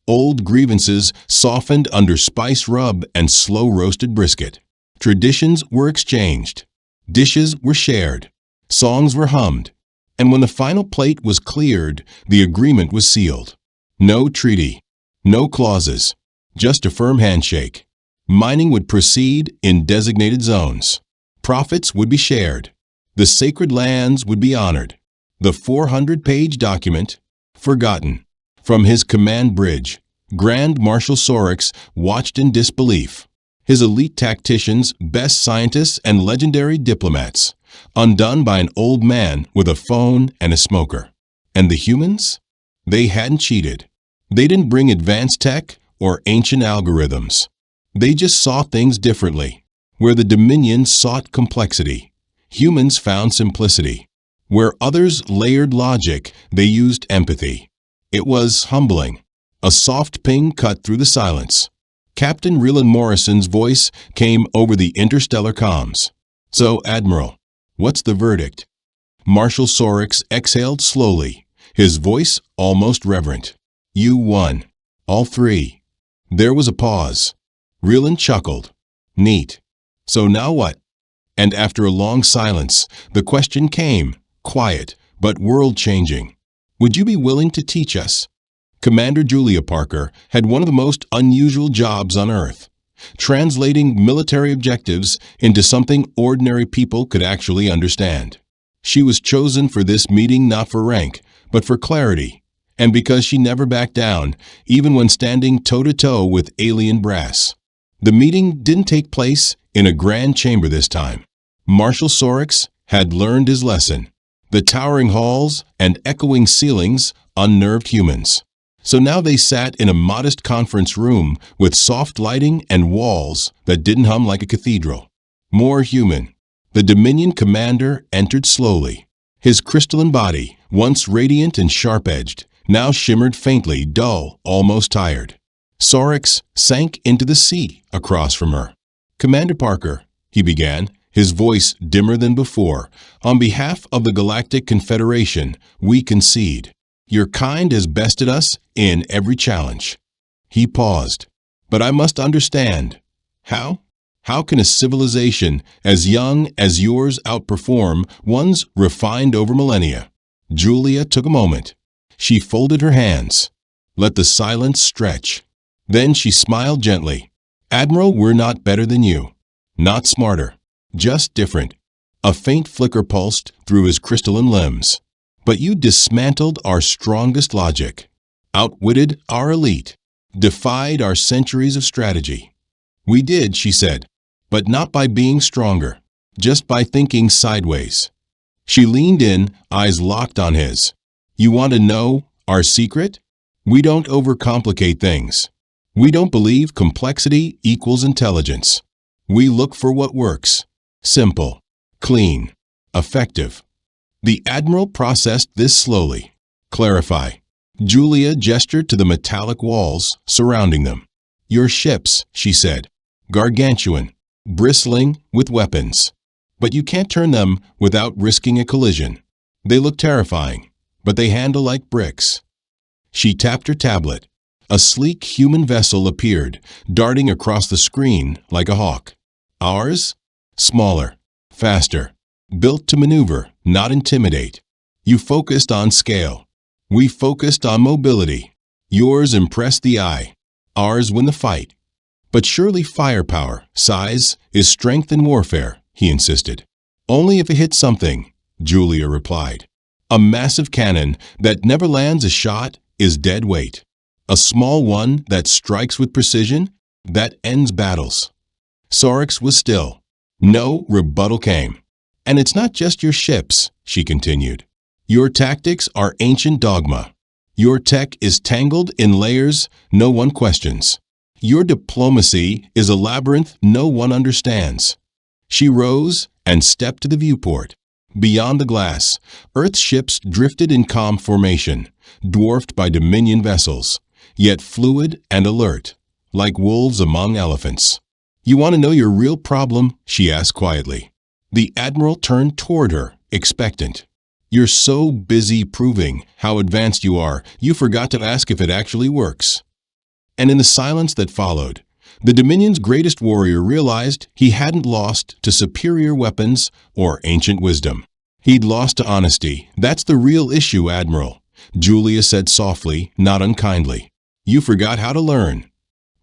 Old grievances softened under spice rub and slow-roasted brisket. Traditions were exchanged. Dishes were shared. Songs were hummed. And when the final plate was cleared, the agreement was sealed. No treaty. No clauses. Just a firm handshake. Mining would proceed in designated zones. Profits would be shared. The sacred lands would be honored. The 400-page document, forgotten. From his command bridge, Grand Marshal Sorix watched in disbelief. His elite tacticians, best scientists, and legendary diplomats, undone by an old man with a phone and a smoker. And the humans? They hadn't cheated. They didn't bring advanced tech or ancient algorithms. They just saw things differently. Where the Dominion sought complexity, humans found simplicity. Where others layered logic, they used empathy. It was humbling. A soft ping cut through the silence. Captain Rylan Morrison's voice came over the interstellar comms. So, Admiral, what's the verdict? Marshal Sorix exhaled slowly, his voice almost reverent. You won. All three. There was a pause. Rylan chuckled. Neat. So now what? And after a long silence, the question came, quiet, but world-changing. Would you be willing to teach us? Commander Julia Parker had one of the most unusual jobs on Earth, translating military objectives into something ordinary people could actually understand. She was chosen for this meeting not for rank, but for clarity, and because she never backed down, even when standing toe-to-toe with alien brass. The meeting didn't take place in a grand chamber this time. Marshal Sorix had learned his lesson. The towering halls and echoing ceilings unnerved humans. So now they sat in a modest conference room with soft lighting and walls that didn't hum like a cathedral. More human. The Dominion commander entered slowly. His crystalline body, once radiant and sharp-edged, now shimmered faintly, dull, almost tired. Sorix sank into the sea across from her. "Commander Parker," he began, his voice dimmer than before, "on behalf of the Galactic Confederation, we concede. Your kind has bested us in every challenge." He paused. "But I must understand. How? How can a civilization as young as yours outperform ones refined over millennia?" Julia took a moment. She folded her hands. Let the silence stretch. Then she smiled gently. "Admiral, we're not better than you. Not smarter. Just different." A faint flicker pulsed through his crystalline limbs. "But you dismantled our strongest logic, outwitted our elite, defied our centuries of strategy." "We did," she said, "but not by being stronger, just by thinking sideways." She leaned in, eyes locked on his. "You want to know our secret? We don't overcomplicate things. We don't believe complexity equals intelligence. We look for what works. Simple, clean, effective." The Admiral processed this slowly. "Clarify." Julia gestured to the metallic walls surrounding them. "Your ships," she said, "gargantuan, bristling with weapons. But you can't turn them without risking a collision. They look terrifying, but they handle like bricks." She tapped her tablet. A sleek human vessel appeared, darting across the screen like a hawk. "Ours? Smaller, faster, built to maneuver, not intimidate. You focused on scale. We focused on mobility. Yours impressed the eye. Ours win the fight." "But surely firepower, size, is strength in warfare," he insisted. "Only if it hits something," Julia replied. "A massive cannon that never lands a shot is dead weight. A small one that strikes with precision, that ends battles." Sorix was still. No rebuttal came. "And it's not just your ships," she continued. "Your tactics are ancient dogma. Your tech is tangled in layers no one questions. Your diplomacy is a labyrinth no one understands." She rose and stepped to the viewport. Beyond the glass, Earth's ships drifted in calm formation, dwarfed by Dominion vessels, yet fluid and alert, like wolves among elephants. "You want to know your real problem?" she asked quietly. The Admiral turned toward her, expectant. "You're so busy proving how advanced you are, you forgot to ask if it actually works." And in the silence that followed, the Dominion's greatest warrior realized he hadn't lost to superior weapons or ancient wisdom. He'd lost to honesty. "That's the real issue, Admiral," Julia said softly, not unkindly. "You forgot how to learn."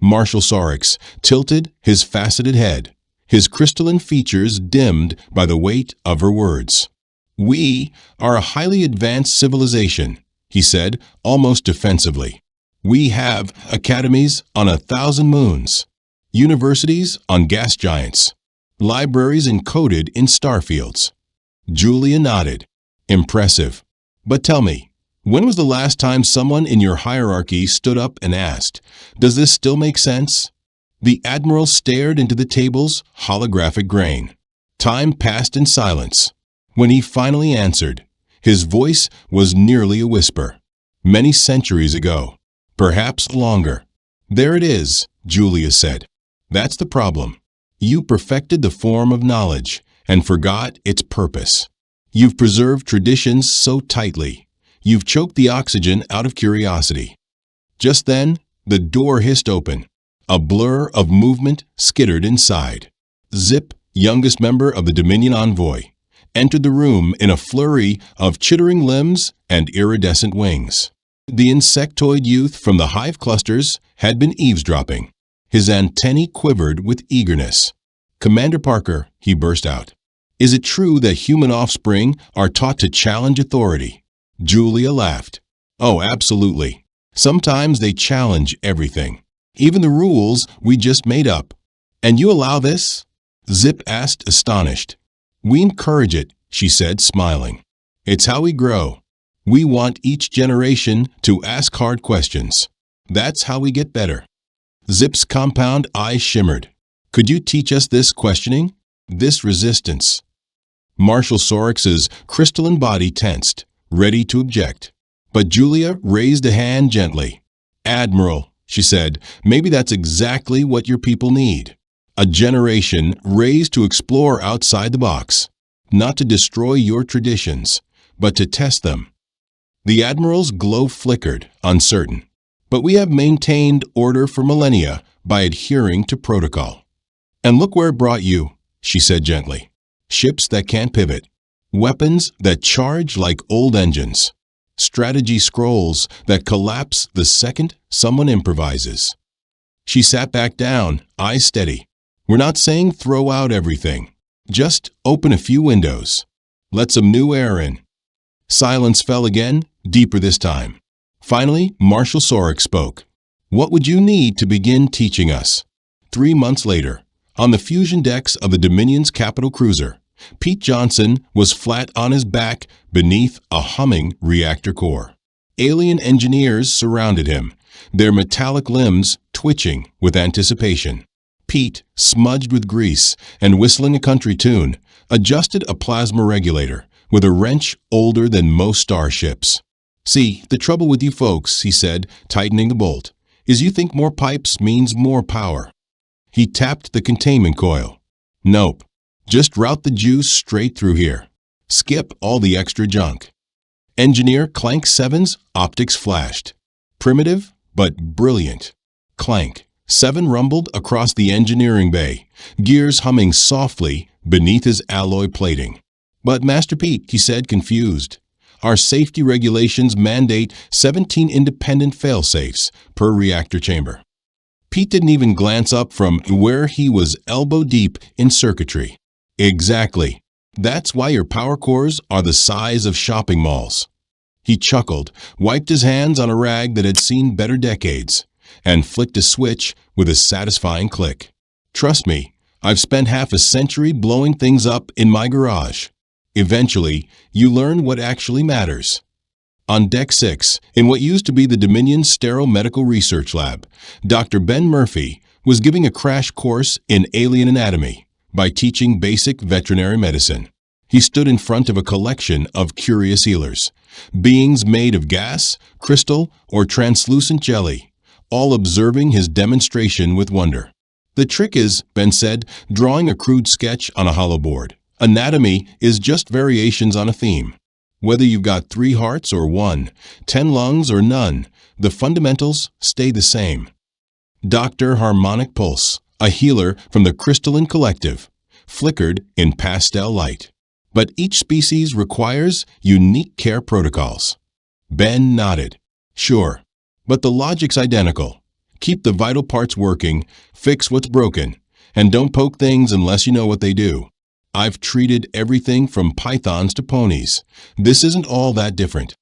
Marshal Sorix tilted his faceted head, his crystalline features dimmed by the weight of her words. "We are a highly advanced civilization," he said, almost defensively. "We have academies on 1,000 moons, universities on gas giants, libraries encoded in starfields." Julia nodded. "Impressive. But tell me, when was the last time someone in your hierarchy stood up and asked, 'Does this still make sense?'" The Admiral stared into the table's holographic grain. Time passed in silence. When he finally answered, his voice was nearly a whisper. "Many centuries ago. Perhaps longer." "There it is," Julia said. "That's the problem. You perfected the form of knowledge and forgot its purpose. You've preserved traditions so tightly. You've choked the oxygen out of curiosity." Just then, the door hissed open. A blur of movement skittered inside. Zip, youngest member of the Dominion envoy, entered the room in a flurry of chittering limbs and iridescent wings. The insectoid youth from the hive clusters had been eavesdropping. His antennae quivered with eagerness. "Commander Parker," he burst out, "is it true that human offspring are taught to challenge authority?" Julia laughed. Oh, absolutely. Sometimes they challenge everything, even the rules we just made up. And you allow this? Zip asked, astonished. We encourage it, she said, smiling. It's how we grow. We want each generation to ask hard questions. That's how we get better. Zip's compound eyes shimmered. Could you teach us this questioning? This resistance? Marshal Sorix's crystalline body tensed, ready to object. But Julia raised a hand gently. Admiral, she said, maybe that's exactly what your people need. A generation raised to explore outside the box, not to destroy your traditions, but to test them. The Admiral's glow flickered, uncertain. But we have maintained order for millennia by adhering to protocol. And look where it brought you, she said gently. Ships that can't pivot. Weapons that charge like old engines. Strategy scrolls that collapse the second someone improvises. She sat back down, eyes steady. We're not saying throw out everything. Just open a few windows. Let some new air in. Silence fell again, deeper this time. Finally, Marshal Sorix spoke. What would you need to begin teaching us? 3 months later, on the fusion decks of the Dominion's capital cruiser, Pete Johnson was flat on his back beneath a humming reactor core. Alien engineers surrounded him, their metallic limbs twitching with anticipation. Pete, smudged with grease and whistling a country tune, adjusted a plasma regulator with a wrench older than most starships. See, the trouble with you folks, he said, tightening the bolt, is you think more pipes means more power. He tapped the containment coil. Nope. Just route the juice straight through here. Skip all the extra junk. Engineer Clank 7's optics flashed. Primitive, but brilliant. Clank 7 rumbled across the engineering bay, gears humming softly beneath his alloy plating. But Master Pete, he said, confused. Our safety regulations mandate 17 independent failsafes per reactor chamber. Pete didn't even glance up from where he was elbow deep in circuitry. Exactly. That's why your power cores are the size of shopping malls. He chuckled, wiped his hands on a rag that had seen better decades, and flicked a switch with a satisfying click. Trust me, I've spent half a century blowing things up in my garage. Eventually, you learn what actually matters. On Deck 6, in what used to be the Dominion's Sterile Medical Research Lab, Dr. Ben Murphy was giving a crash course in alien anatomy by teaching basic veterinary medicine. He stood in front of a collection of curious healers, beings made of gas, crystal, or translucent jelly, all observing his demonstration with wonder. The trick is, Ben said, drawing a crude sketch on a hollow board. Anatomy is just variations on a theme. Whether you've got 3 hearts or 1, 10 lungs or none, the fundamentals stay the same. Dr. Harmonic Pulse, a healer from the Crystalline Collective, flickered in pastel light. But each species requires unique care protocols. Ben nodded. Sure, but the logic's identical. Keep the vital parts working, fix what's broken, and don't poke things unless you know what they do. I've treated everything from pythons to ponies. This isn't all that different.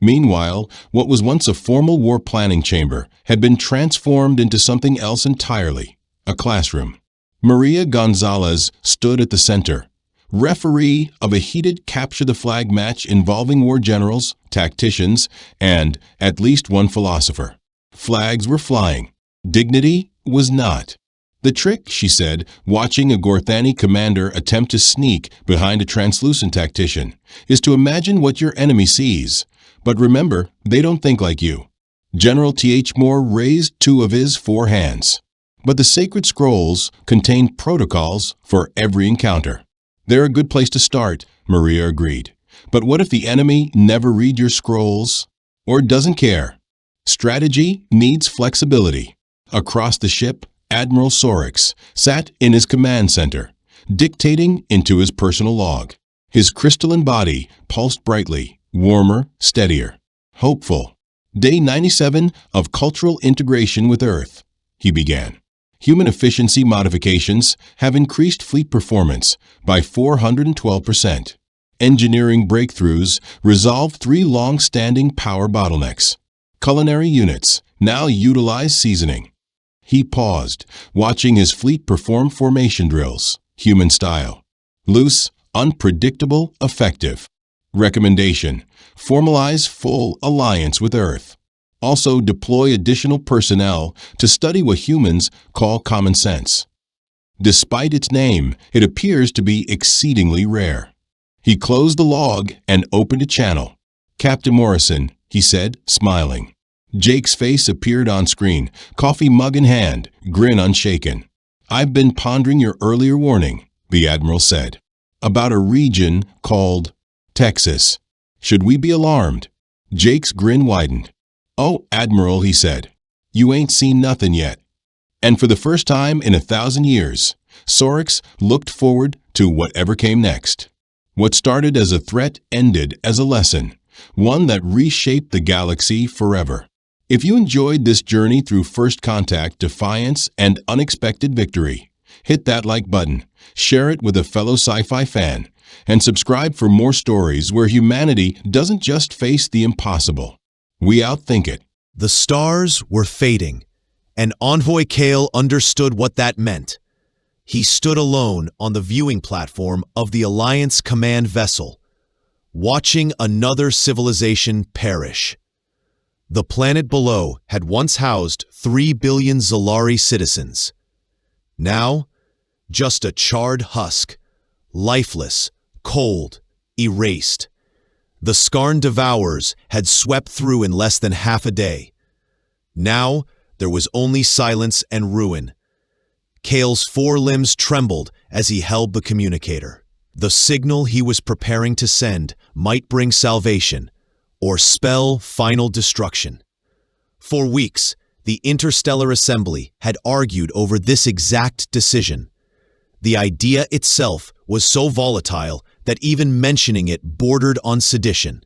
Meanwhile, what was once a formal war planning chamber had been transformed into something else entirely, a classroom. Maria Gonzalez stood at the center, referee of a heated capture-the-flag match involving war generals, tacticians, and at least one philosopher. Flags were flying. Dignity was not. The trick, she said, watching a Gorthani commander attempt to sneak behind a translucent tactician, is to imagine what your enemy sees. But remember, they don't think like you. General T.H. Moore raised 2 of his 4 hands. But the sacred scrolls contain protocols for every encounter. They're a good place to start, Maria agreed. But what if the enemy never read your scrolls or doesn't care? Strategy needs flexibility. Across the ship, Admiral Sorix sat in his command center, dictating into his personal log. His crystalline body pulsed brightly, warmer, steadier, hopeful. Day 97 of cultural integration with Earth, he began. Human efficiency modifications have increased fleet performance by 412%. Engineering breakthroughs resolved three long-standing power bottlenecks. Culinary units now utilize seasoning. He paused, watching his fleet perform formation drills, human style. Loose, unpredictable, effective. Recommendation: formalize full alliance with Earth. Also deploy additional personnel to study what humans call common sense. Despite its name, it appears to be exceedingly rare. He closed the log and opened a channel. "Captain Morrison," he said, smiling. Jake's face appeared on screen, coffee mug in hand, grin unshaken. "I've been pondering your earlier warning," the Admiral said, "about a region called Texas. Should we be alarmed?" Jake's grin widened. "Oh, Admiral," he said, "you ain't seen nothing yet." And for the first time in 1,000 years, Sorix looked forward to whatever came next. What started as a threat ended as a lesson, one that reshaped the galaxy forever. If you enjoyed this journey through First Contact, Defiance, and Unexpected Victory, hit that like button, share it with a fellow sci-fi fan, and subscribe for more stories where humanity doesn't just face the impossible. We outthink it. The stars were fading, and Envoy Kale understood what that meant. He stood alone on the viewing platform of the Alliance command vessel, watching another civilization perish. The planet below had once housed 3 billion Zalari citizens. Now, just a charred husk, lifeless, cold, erased. The Skarn Devourers had swept through in less than half a day. Now, there was only silence and ruin. Kale's 4 limbs trembled as he held the communicator. The signal he was preparing to send might bring salvation, or spell final destruction. For weeks, the Interstellar Assembly had argued over this exact decision. The idea itself was so volatile that even mentioning it bordered on sedition.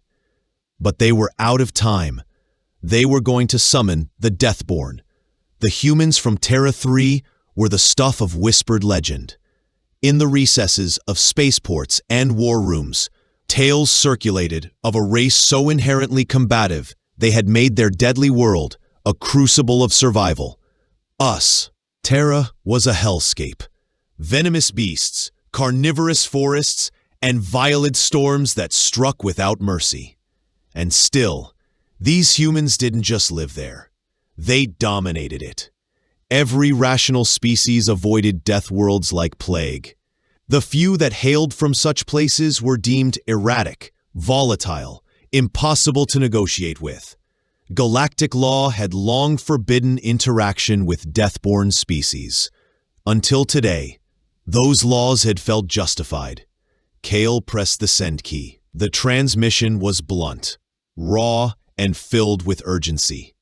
But they were out of time. They were going to summon the Deathborn. The humans from Terra 3 were the stuff of whispered legend. In the recesses of spaceports and war rooms, tales circulated of a race so inherently combative they had made their deadly world a crucible of survival. Us. Terra was a hellscape. Venomous beasts, carnivorous forests, and violent storms that struck without mercy. And still, these humans didn't just live there. They dominated it. Every rational species avoided death worlds like plague. The few that hailed from such places were deemed erratic, volatile, impossible to negotiate with. Galactic law had long forbidden interaction with deathborn species. Until today, those laws had felt justified. Kale pressed the send key. The transmission was blunt, raw, and filled with urgency.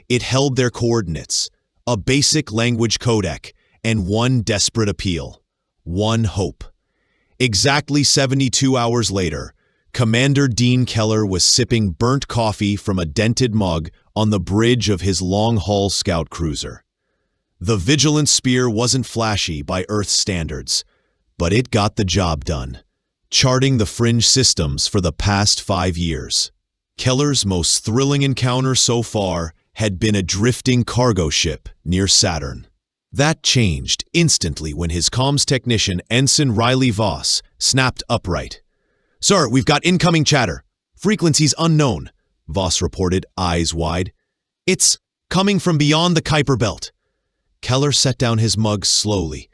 It held their coordinates, a basic language codec, and one desperate appeal. One hope. Exactly 72 hours later, Commander Dean Keller was sipping burnt coffee from a dented mug on the bridge of his long-haul scout cruiser. The Vigilant Spear wasn't flashy by Earth standards, but it got the job done, charting the fringe systems for the past 5 years. Keller's most thrilling encounter so far had been a drifting cargo ship near Saturn. That changed instantly when his comms technician, Ensign Riley Voss, snapped upright. "Sir, we've got incoming chatter. Frequencies unknown," Voss reported, eyes wide. "It's coming from beyond the Kuiper Belt." Keller set down his mug slowly.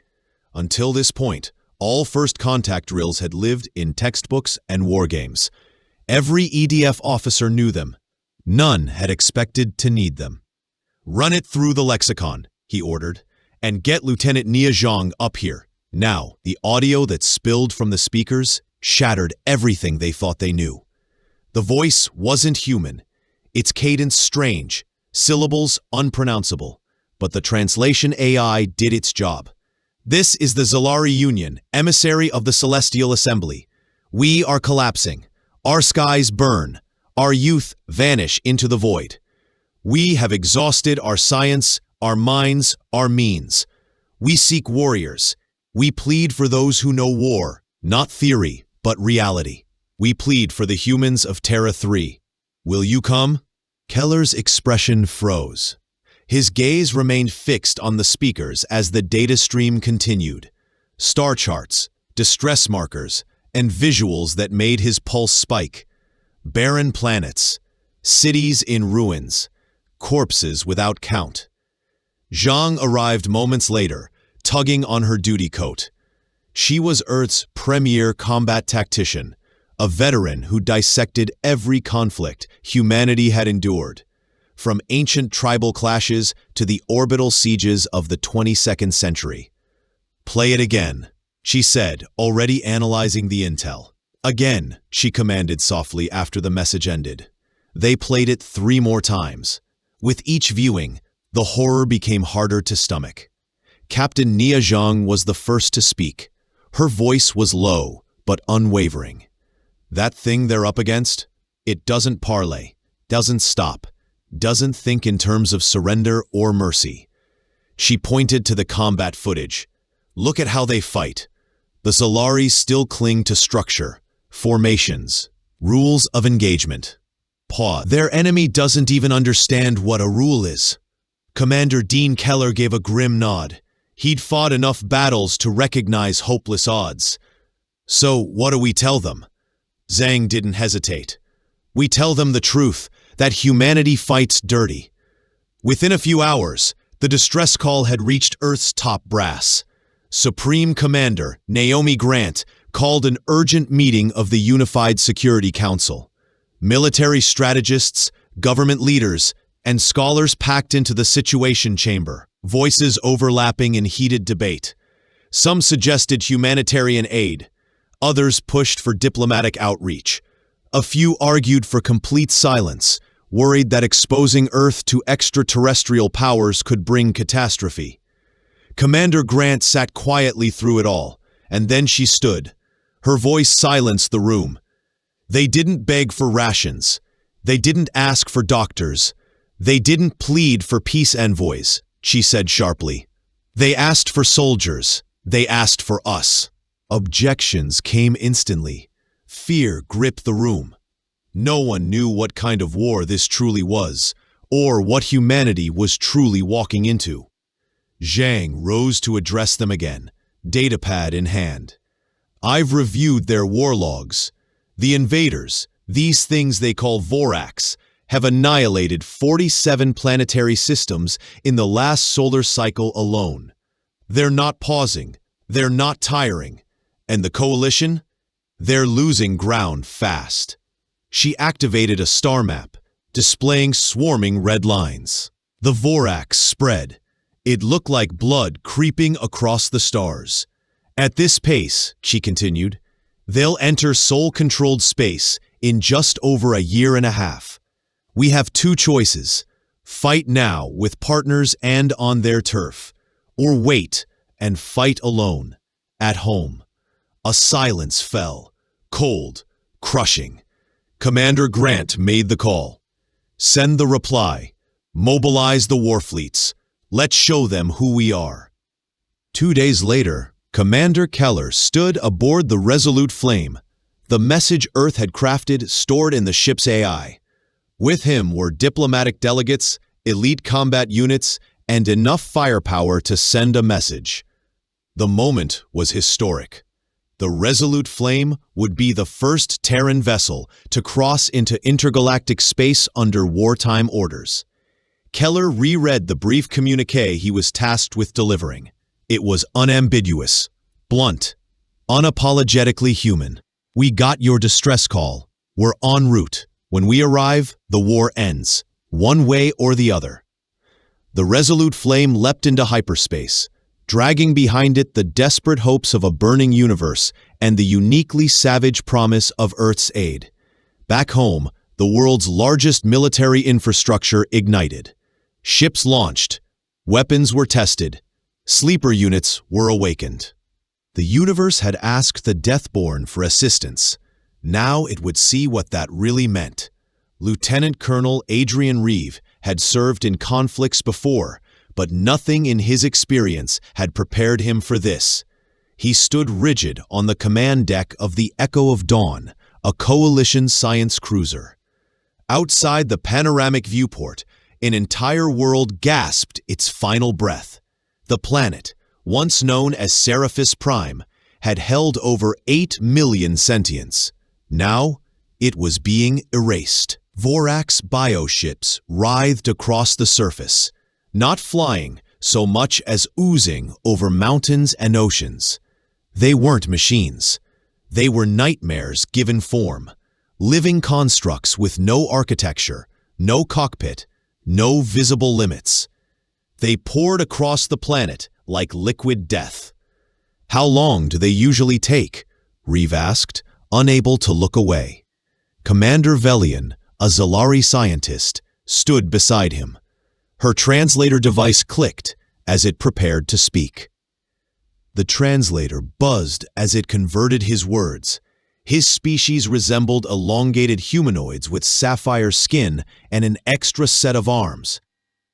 Until this point, all First Contact drills had lived in textbooks and wargames. Every EDF officer knew them. None had expected to need them. "Run it through the lexicon," he ordered, "and get Lieutenant Nia Zhang up here." Now, the audio that spilled from the speakers shattered everything they thought they knew. The voice wasn't human. Its cadence strange, syllables unpronounceable, but the translation AI did its job. "This is the Zalari Union, emissary of the Celestial Assembly. We are collapsing. Our skies burn. Our youth vanish into the void. We have exhausted our science, our minds, our means. We seek warriors. We plead for those who know war, not theory, but reality." We plead for the humans of Terra 3. Will you come? Keller's expression froze. His gaze remained fixed on the speakers as the data stream continued. Star charts, distress markers, and visuals that made his pulse spike. Barren planets, cities in ruins, corpses without count. Zhang arrived moments later, tugging on her duty coat. She was Earth's premier combat tactician, a veteran who dissected every conflict humanity had endured, from ancient tribal clashes to the orbital sieges of the 22nd century. "Play it again," she said, already analyzing the intel. "Again," she commanded softly after the message ended. They played it 3 more times. With each viewing, the horror became harder to stomach. Captain Nia Zhang was the first to speak. Her voice was low, but unwavering. "That thing they're up against? It doesn't parley, doesn't stop, doesn't think in terms of surrender or mercy." She pointed to the combat footage. "Look at how they fight. The Zolaris still cling to structure, formations, rules of engagement. Pause. Their enemy doesn't even understand what a rule is." Commander Dean Keller gave a grim nod. He'd fought enough battles to recognize hopeless odds. "So what do we tell them?" Zhang didn't hesitate. "We tell them the truth, that humanity fights dirty." Within a few hours, the distress call had reached Earth's top brass. Supreme Commander Naomi Grant called an urgent meeting of the Unified Security Council. Military strategists, government leaders, and scholars packed into the Situation Chamber, voices overlapping in heated debate. Some suggested humanitarian aid. Others pushed for diplomatic outreach. A few argued for complete silence, worried that exposing Earth to extraterrestrial powers could bring catastrophe. Commander Grant sat quietly through it all, and then she stood. Her voice silenced the room. "They didn't beg for rations. They didn't ask for doctors. They didn't plead for peace envoys," she said sharply. "They asked for soldiers. They asked for us." Objections came instantly. Fear gripped the room. No one knew what kind of war this truly was, or what humanity was truly walking into. Zhang rose to address them again, datapad in hand. "I've reviewed their war logs. The invaders, these things they call Vorax, have annihilated 47 planetary systems in the last solar cycle alone. They're not pausing. They're not tiring. And the coalition? They're losing ground fast." She activated a star map, displaying swarming red lines. The Vorax spread. It looked like blood creeping across the stars. "At this pace," she continued, "they'll enter Sol-controlled space in just over a year and a half. We have 2 choices: fight now with partners and on their turf, or wait and fight alone, at home." A silence fell, cold, crushing. Commander Grant made the call. "Send the reply. Mobilize the warfleets. Let's show them who we are." 2 days later, Commander Keller stood aboard the Resolute Flame, the message Earth had crafted stored in the ship's AI. With him were diplomatic delegates, elite combat units, and enough firepower to send a message. The moment was historic. The Resolute Flame would be the first Terran vessel to cross into intergalactic space under wartime orders. Keller reread the brief communiqué he was tasked with delivering. It was unambiguous, blunt, unapologetically human. "We got your distress call. We're en route. When we arrive, the war ends, one way or the other." The Resolute Flame leapt into hyperspace, dragging behind it the desperate hopes of a burning universe and the uniquely savage promise of Earth's aid. Back home, the world's largest military infrastructure ignited. Ships launched, weapons were tested, sleeper units were awakened. The universe had asked the Deathborn for assistance. Now it would see what that really meant. Lieutenant Colonel Adrian Reeve had served in conflicts before, but nothing in his experience had prepared him for this. He stood rigid on the command deck of the Echo of Dawn, a coalition science cruiser. Outside the panoramic viewport, an entire world gasped its final breath. The planet, once known as Seraphis Prime, had held over 8 million sentients. Now, it was being erased. Vorax bioships writhed across the surface, not flying so much as oozing over mountains and oceans. They weren't machines. They were nightmares given form, living constructs with no architecture, no cockpit, no visible limits. They poured across the planet like liquid death. "How long do they usually take?" Reeve asked, unable to look away. Commander Velian, a Zalari scientist, stood beside him. Her translator device clicked as it prepared to speak. The translator buzzed as it converted his words. His species resembled elongated humanoids with sapphire skin and an extra set of arms.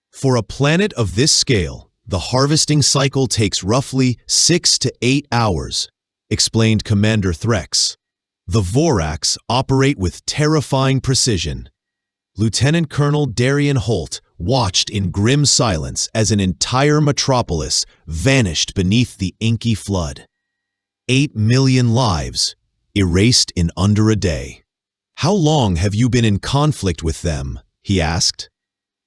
For a planet of this scale, the harvesting cycle takes roughly 6 to 8 hours, explained Commander Threx. The Vorax operate with terrifying precision. Lieutenant Colonel Darian Holt watched in grim silence as an entire metropolis vanished beneath the inky flood. 8 million lives, erased in under a day. "How long have you been in conflict with them?" he asked.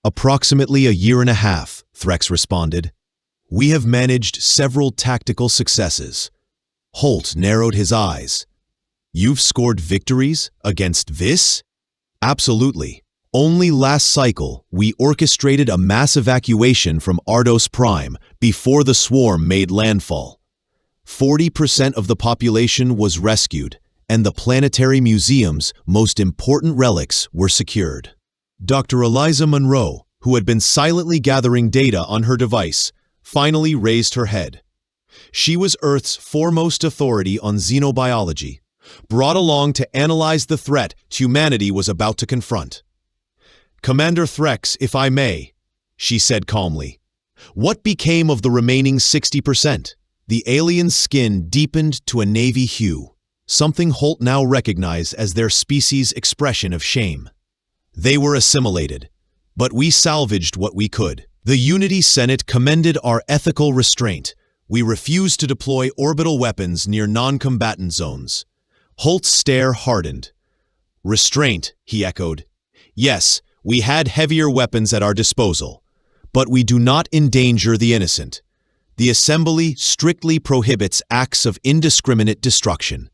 "Approximately a year and a half," Threx responded. "We have managed several tactical successes." Holt narrowed his eyes. "You've scored victories against Vis?" "Absolutely. Only last cycle, we orchestrated a mass evacuation from Ardos Prime before the swarm made landfall. 40% of the population was rescued, and the planetary museum's most important relics were secured." Dr. Eliza Monroe, who had been silently gathering data on her device, finally raised her head. She was Earth's foremost authority on xenobiology, brought along to analyze the threat humanity was about to confront. "Commander Threx, if I may," she said calmly, "what became of the remaining 60%? The alien's skin deepened to a navy hue, something Holt now recognized as their species' expression of shame. "They were assimilated, but we salvaged what we could. The Unity Senate commended our ethical restraint. We refused to deploy orbital weapons near non-combatant zones." Holt's stare hardened. "Restraint," he echoed. "Yes, we had heavier weapons at our disposal, but we do not endanger the innocent. The assembly strictly prohibits acts of indiscriminate destruction."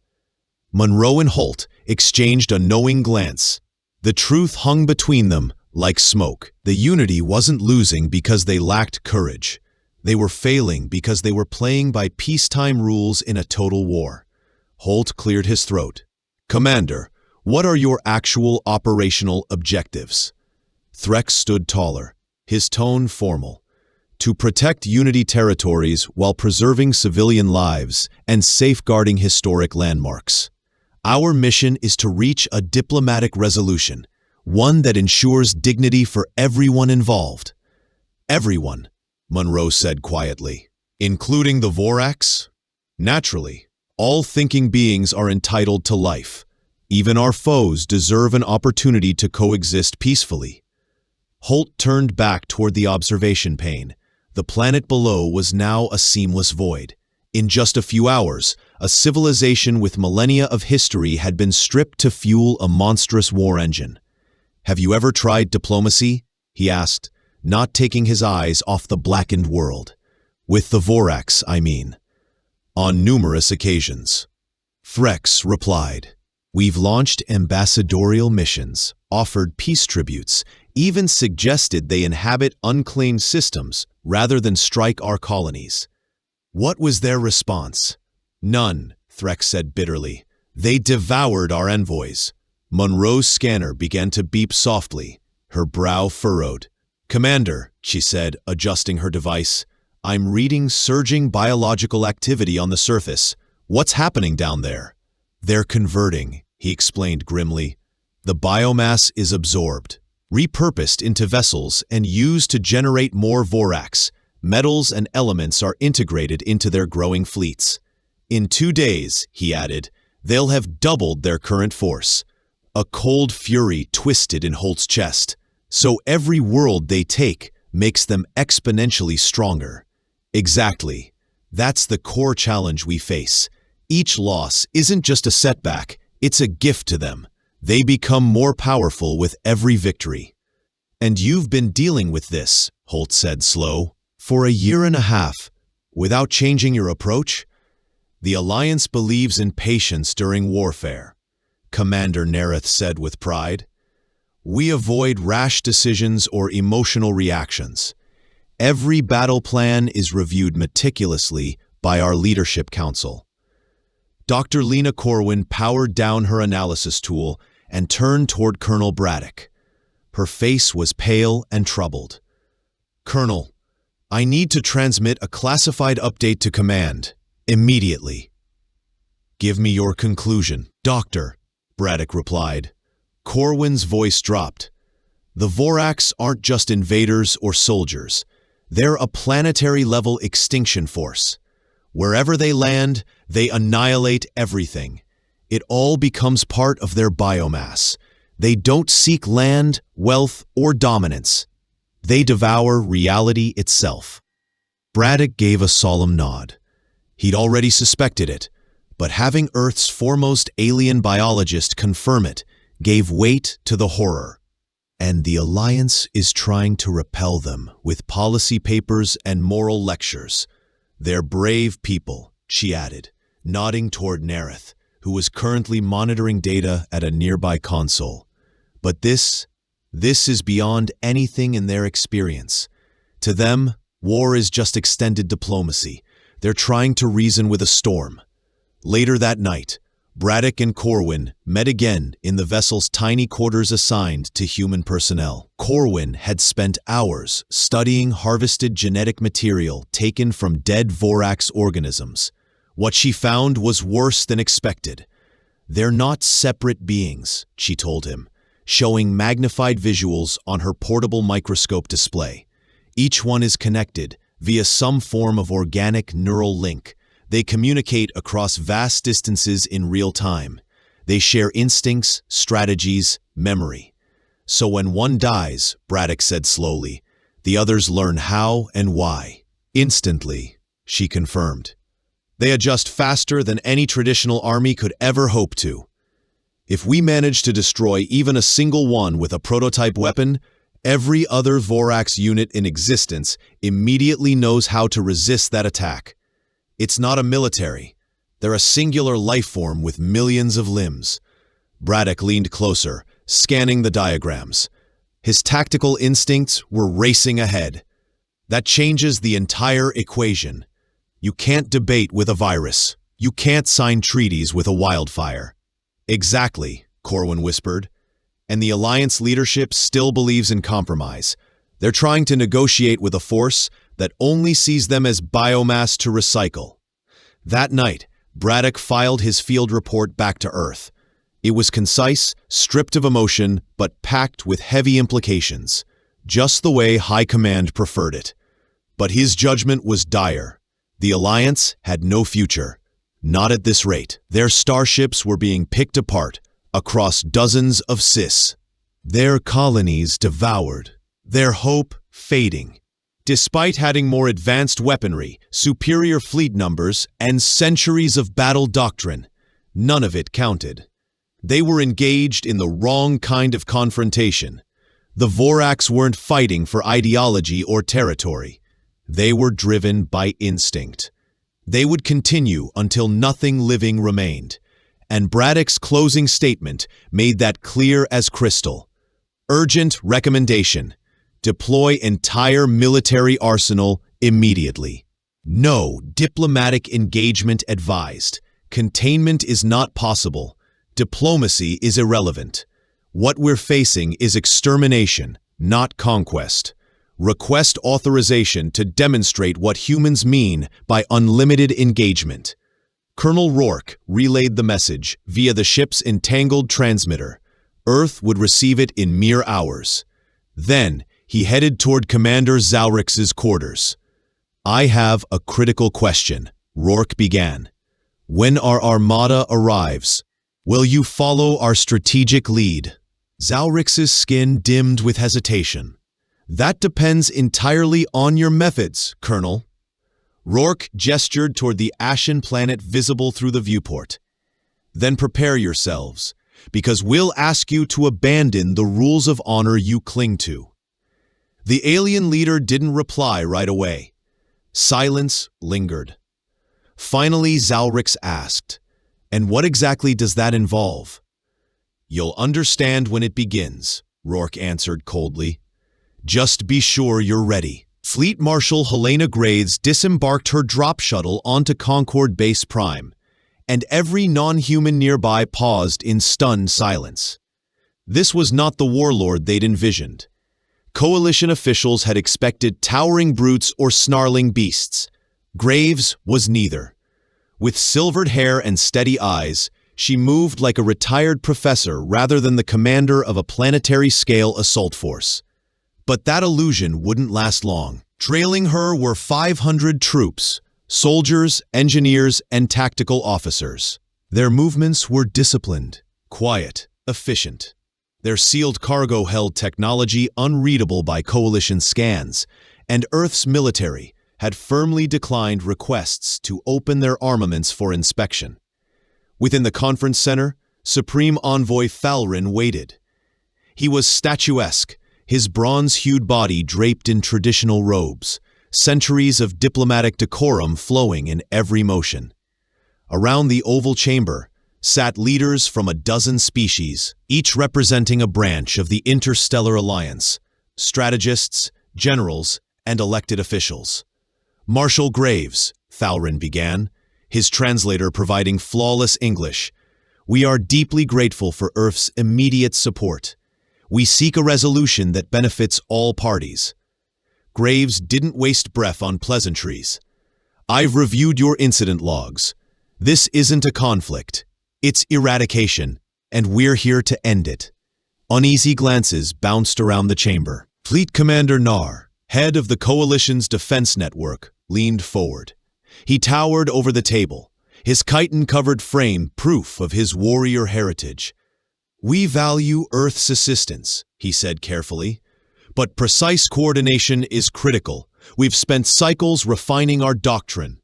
Monroe and Holt exchanged a knowing glance. The truth hung between them like smoke. The Unity wasn't losing because they lacked courage. They were failing because they were playing by peacetime rules in a total war. Holt cleared his throat. "Commander, what are your actual operational objectives?" Threx stood taller, his tone formal. "To protect Unity territories while preserving civilian lives and safeguarding historic landmarks. Our mission is to reach a diplomatic resolution, one that ensures dignity for everyone involved." "Everyone," Monroe said quietly. "Including the Vorax?" "Naturally. All thinking beings are entitled to life. Even our foes deserve an opportunity to coexist peacefully." Holt turned back toward the observation pane. The planet below was now a seamless void. In just a few hours, a civilization with millennia of history had been stripped to fuel a monstrous war engine. "Have you ever tried diplomacy?" he asked, not taking his eyes off the blackened world. "With the Vorax, I mean." "On numerous occasions." Threx replied. "We've launched ambassadorial missions, offered peace tributes, even suggested they inhabit unclaimed systems rather than strike our colonies." "What was their response?" "None," Threx said bitterly. "They devoured our envoys." Monroe's scanner began to beep softly, her brow furrowed. "Commander," she said, adjusting her device, "I'm reading surging biological activity on the surface. What's happening down there?" "They're converting," he explained grimly. "The biomass is absorbed, repurposed into vessels and used to generate more Vorax. Metals and elements are integrated into their growing fleets. In 2 days," he added, they'll have doubled their current force. A cold fury twisted in Holt's chest. So every world they take makes them exponentially stronger. Exactly. That's the core challenge we face. Each loss isn't just a setback, it's a gift to them. They become more powerful with every victory. And you've been dealing with this, Holt said slow, for a year and a half, without changing your approach? The Alliance believes in patience during warfare, Commander Nereth said with pride. We avoid rash decisions or emotional reactions. Every battle plan is reviewed meticulously by our Leadership Council. Dr. Lena Corwin powered down her analysis tool and turned toward Colonel Braddock. Her face was pale and troubled. Colonel, I need to transmit a classified update to command, immediately. Give me your conclusion, Doctor, Braddock replied. Corwin's voice dropped. The Vorax aren't just invaders or soldiers. They're a planetary-level extinction force. Wherever they land, they annihilate everything. It all becomes part of their biomass. They don't seek land, wealth, or dominance. They devour reality itself. Braddock gave a solemn nod. He'd already suspected it, but having Earth's foremost alien biologist confirm it gave weight to the horror. And the Alliance is trying to repel them with policy papers and moral lectures. They're brave people, she added, nodding toward Nereth, who was currently monitoring data at a nearby console. But this is beyond anything in their experience. To them, war is just extended diplomacy. They're trying to reason with a storm. Later that night, Braddock and Corwin met again in the vessel's tiny quarters assigned to human personnel. Corwin had spent hours studying harvested genetic material taken from dead Vorax organisms. What she found was worse than expected. They're not separate beings, she told him, showing magnified visuals on her portable microscope display. Each one is connected via some form of organic neural link. They communicate across vast distances in real time. They share instincts, strategies, memory. So when one dies, Braddock said slowly, the others learn how and why. Instantly, she confirmed. They adjust faster than any traditional army could ever hope to. If we manage to destroy even a single one with a prototype weapon, every other Vorax unit in existence immediately knows how to resist that attack. It's not a military. They're a singular life form with millions of limbs. Braddock leaned closer, scanning the diagrams. His tactical instincts were racing ahead. That changes the entire equation. You can't debate with a virus. You can't sign treaties with a wildfire. Exactly, Corwin whispered. And the Alliance leadership still believes in compromise. They're trying to negotiate with a force that only sees them as biomass to recycle. That night, Braddock filed his field report back to Earth. It was concise, stripped of emotion, but packed with heavy implications, just the way High Command preferred it. But his judgment was dire. The Alliance had no future. Not at this rate. Their starships were being picked apart across dozens of sys. Their colonies devoured. Their hope fading. Despite having more advanced weaponry, superior fleet numbers, and centuries of battle doctrine, none of it counted. They were engaged in the wrong kind of confrontation. The Vorax weren't fighting for ideology or territory. They were driven by instinct. They would continue until nothing living remained, and Braddock's closing statement made that clear as crystal. Urgent recommendation. Deploy entire military arsenal immediately. No diplomatic engagement advised. Containment is not possible. Diplomacy is irrelevant. What we're facing is extermination, not conquest. Request authorization to demonstrate what humans mean by unlimited engagement. Colonel Rourke relayed the message via the ship's entangled transmitter. Earth would receive it in mere hours. Then, he headed toward Commander Zalrix's quarters. I have a critical question, Rourke began. When our armada arrives, will you follow our strategic lead? Zalrix's skin dimmed with hesitation. That depends entirely on your methods, Colonel. Rourke gestured toward the ashen planet visible through the viewport. Then prepare yourselves, because we'll ask you to abandon the rules of honor you cling to. The alien leader didn't reply right away. Silence lingered. Finally, Zalrix asked, "And what exactly does that involve?" "You'll understand when it begins," Rourke answered coldly. "Just be sure you're ready." Fleet Marshal Helena Graves disembarked her drop shuttle onto Concord Base Prime, and every non-human nearby paused in stunned silence. This was not the warlord they'd envisioned. Coalition officials had expected towering brutes or snarling beasts. Graves was neither. With silvered hair and steady eyes, she moved like a retired professor rather than the commander of a planetary-scale assault force. But that illusion wouldn't last long. Trailing her were 500 troops, soldiers, engineers, and tactical officers. Their movements were disciplined, quiet, efficient. Their sealed cargo held technology unreadable by Coalition scans, and Earth's military had firmly declined requests to open their armaments for inspection. Within the conference center, Supreme Envoy Falrin waited. He was statuesque, his bronze-hued body draped in traditional robes, centuries of diplomatic decorum flowing in every motion. Around the oval chamber sat leaders from a dozen species, each representing a branch of the Interstellar Alliance, strategists, generals, and elected officials. "Marshal Graves," Falrin began, his translator providing flawless English, "we are deeply grateful for Earth's immediate support. We seek a resolution that benefits all parties." Graves didn't waste breath on pleasantries. "I've reviewed your incident logs. This isn't a conflict. It's eradication, and we're here to end it." Uneasy glances bounced around the chamber. Fleet Commander Nar, head of the Coalition's defense network, leaned forward. He towered over the table, his chitin-covered frame proof of his warrior heritage. "We value Earth's assistance," he said carefully, "but precise coordination is critical. We've spent cycles refining our doctrine."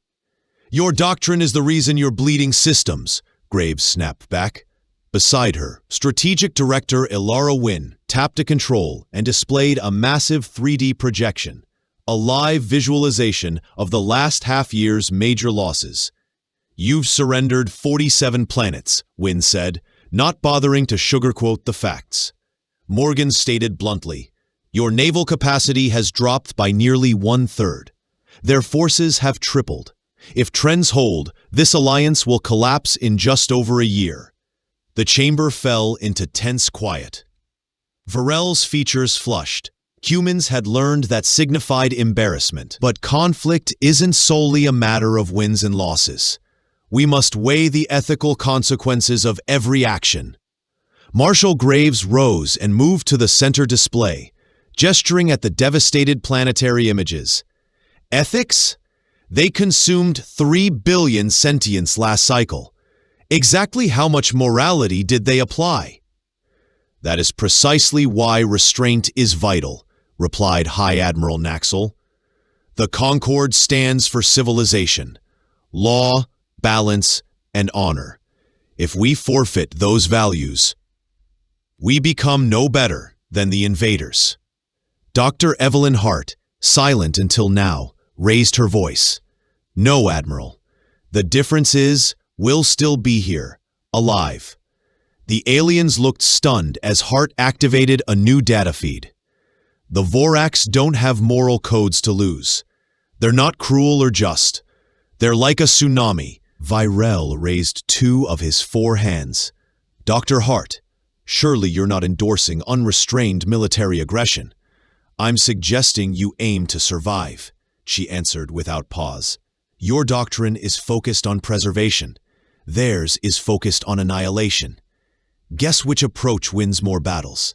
"Your doctrine is the reason you're bleeding systems," Graves snapped back. Beside her, Strategic Director Ilara Wynn tapped a control and displayed a massive 3D projection, a live visualization of the last half-year's major losses. "You've surrendered 47 planets," Wynn said, not bothering to sugarcoat the facts. Morgan stated bluntly, "Your naval capacity has dropped by nearly 1/3. Their forces have tripled. If trends hold, this alliance will collapse in just over a year." The chamber fell into tense quiet. Varel's features flushed. Humans had learned that signified embarrassment. But conflict isn't solely a matter of wins and losses. We must weigh the ethical consequences of every action. Marshal Graves rose and moved to the center display, gesturing at the devastated planetary images. "Ethics? They consumed 3 billion sentience last cycle. Exactly how much morality did they apply?" "That is precisely why restraint is vital," replied High Admiral Naxel. "The Concord stands for civilization, law, balance, and honor. If we forfeit those values, we become no better than the invaders." Dr. Evelyn Hart, silent until now, raised her voice. "No, Admiral. The difference is, we'll still be here, alive." The aliens looked stunned as Hart activated a new data feed. "The Vorax don't have moral codes to lose. They're not cruel or just. They're like a tsunami." Virel raised 2 of his 4 hands. "Dr. Hart, surely you're not endorsing unrestrained military aggression." "I'm suggesting you aim to survive," she answered without pause. "Your doctrine is focused on preservation. Theirs is focused on annihilation. Guess which approach wins more battles?"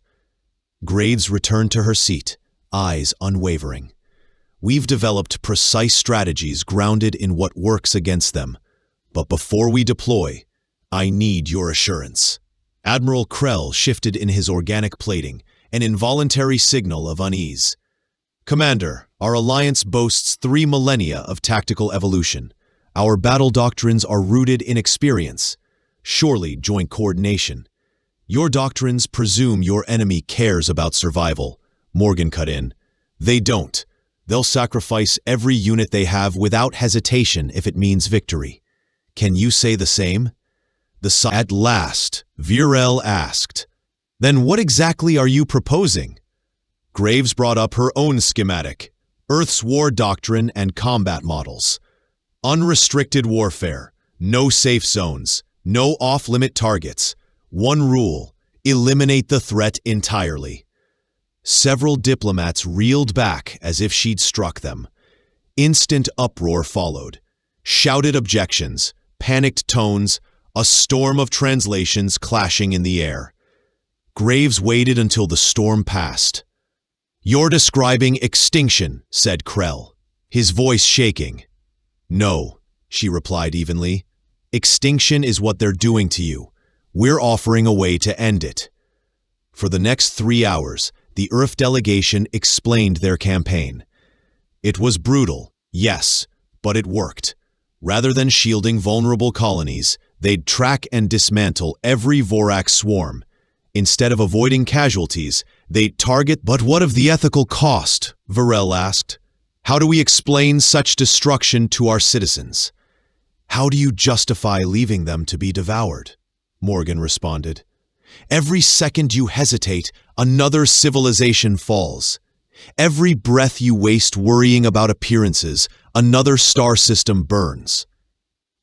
Graves returned to her seat, eyes unwavering. "We've developed precise strategies grounded in what works against them: But before we deploy, I need your assurance." Admiral Krell shifted in his organic plating, an involuntary signal of unease. "Commander, our alliance boasts 3 millennia of tactical evolution. Our battle doctrines are rooted in experience, surely joint coordination. Your doctrines presume your enemy cares about survival," Morgan cut in. "They don't. They'll sacrifice every unit they have without hesitation if it means victory. Can you say the same?" At last, Virel asked, "Then what exactly are you proposing?" Graves brought up her own schematic, Earth's war doctrine and combat models. Unrestricted warfare, no safe zones, no off-limit targets. One rule: eliminate the threat entirely. Several diplomats reeled back as if she'd struck them. Instant uproar followed. Shouted objections, panicked tones, a storm of translations clashing in the air. Graves waited until the storm passed. "You're describing extinction," said Krell, his voice shaking. "No," she replied evenly. "Extinction is what they're doing to you. We're offering a way to end it." For the next 3 hours, the Earth delegation explained their campaign. It was brutal, yes, but it worked. Rather than shielding vulnerable colonies, they'd track and dismantle every Vorax swarm. Instead of avoiding casualties, they'd target— "But what of the ethical cost?" Virel asked. "How do we explain such destruction to our citizens?" "How do you justify leaving them to be devoured?" Morgan responded. "Every second you hesitate, another civilization falls. Every breath you waste worrying about appearances, another star system burns.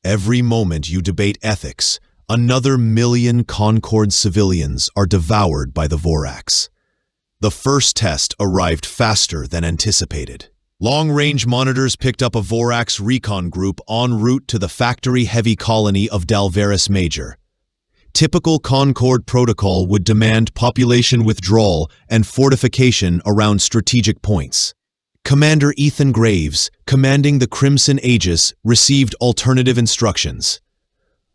Every moment you debate ethics, another million Concord civilians are devoured by the Vorax." The first test arrived faster than anticipated. Long-range monitors picked up a Vorax recon group en route to the factory-heavy colony of Dalveris Major. Typical Concord protocol would demand population withdrawal and fortification around strategic points. Commander Ethan Graves, commanding the Crimson Aegis, received alternative instructions.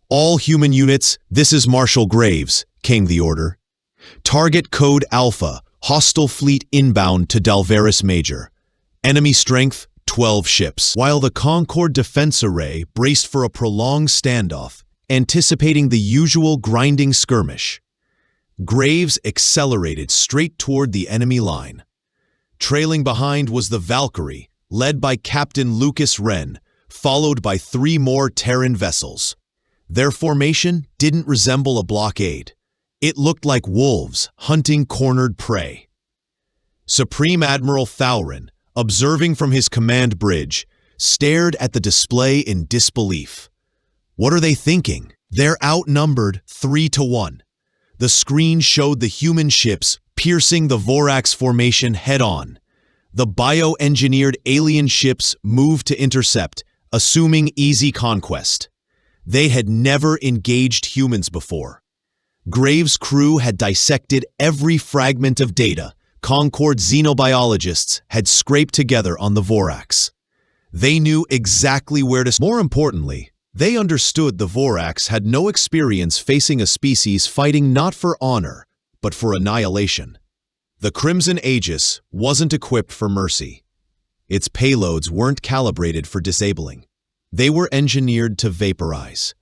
"All human units, this is Marshal Graves," came the order. "Target code Alpha, hostile fleet inbound to Dalveris Major. Enemy strength, 12 ships." While the Concord Defense Array braced for a prolonged standoff, anticipating the usual grinding skirmish, Graves accelerated straight toward the enemy line. Trailing behind was the Valkyrie, led by Captain Lucas Wren, followed by 3 more Terran vessels. Their formation didn't resemble a blockade. It looked like wolves hunting cornered prey. Supreme Admiral Thaurin, observing from his command bridge, stared at the display in disbelief. What are they thinking? They're outnumbered 3-1. The screen showed the human ships piercing the Vorax formation head-on. The bioengineered alien ships moved to intercept, assuming easy conquest. They had never engaged humans before. Graves' crew had dissected every fragment of data Concord xenobiologists had scraped together on the Vorax. They knew exactly where to— More importantly, they understood the Vorax had no experience facing a species fighting not for honor, but for annihilation. The Crimson Aegis wasn't equipped for mercy. Its payloads weren't calibrated for disabling. They were engineered to vaporize.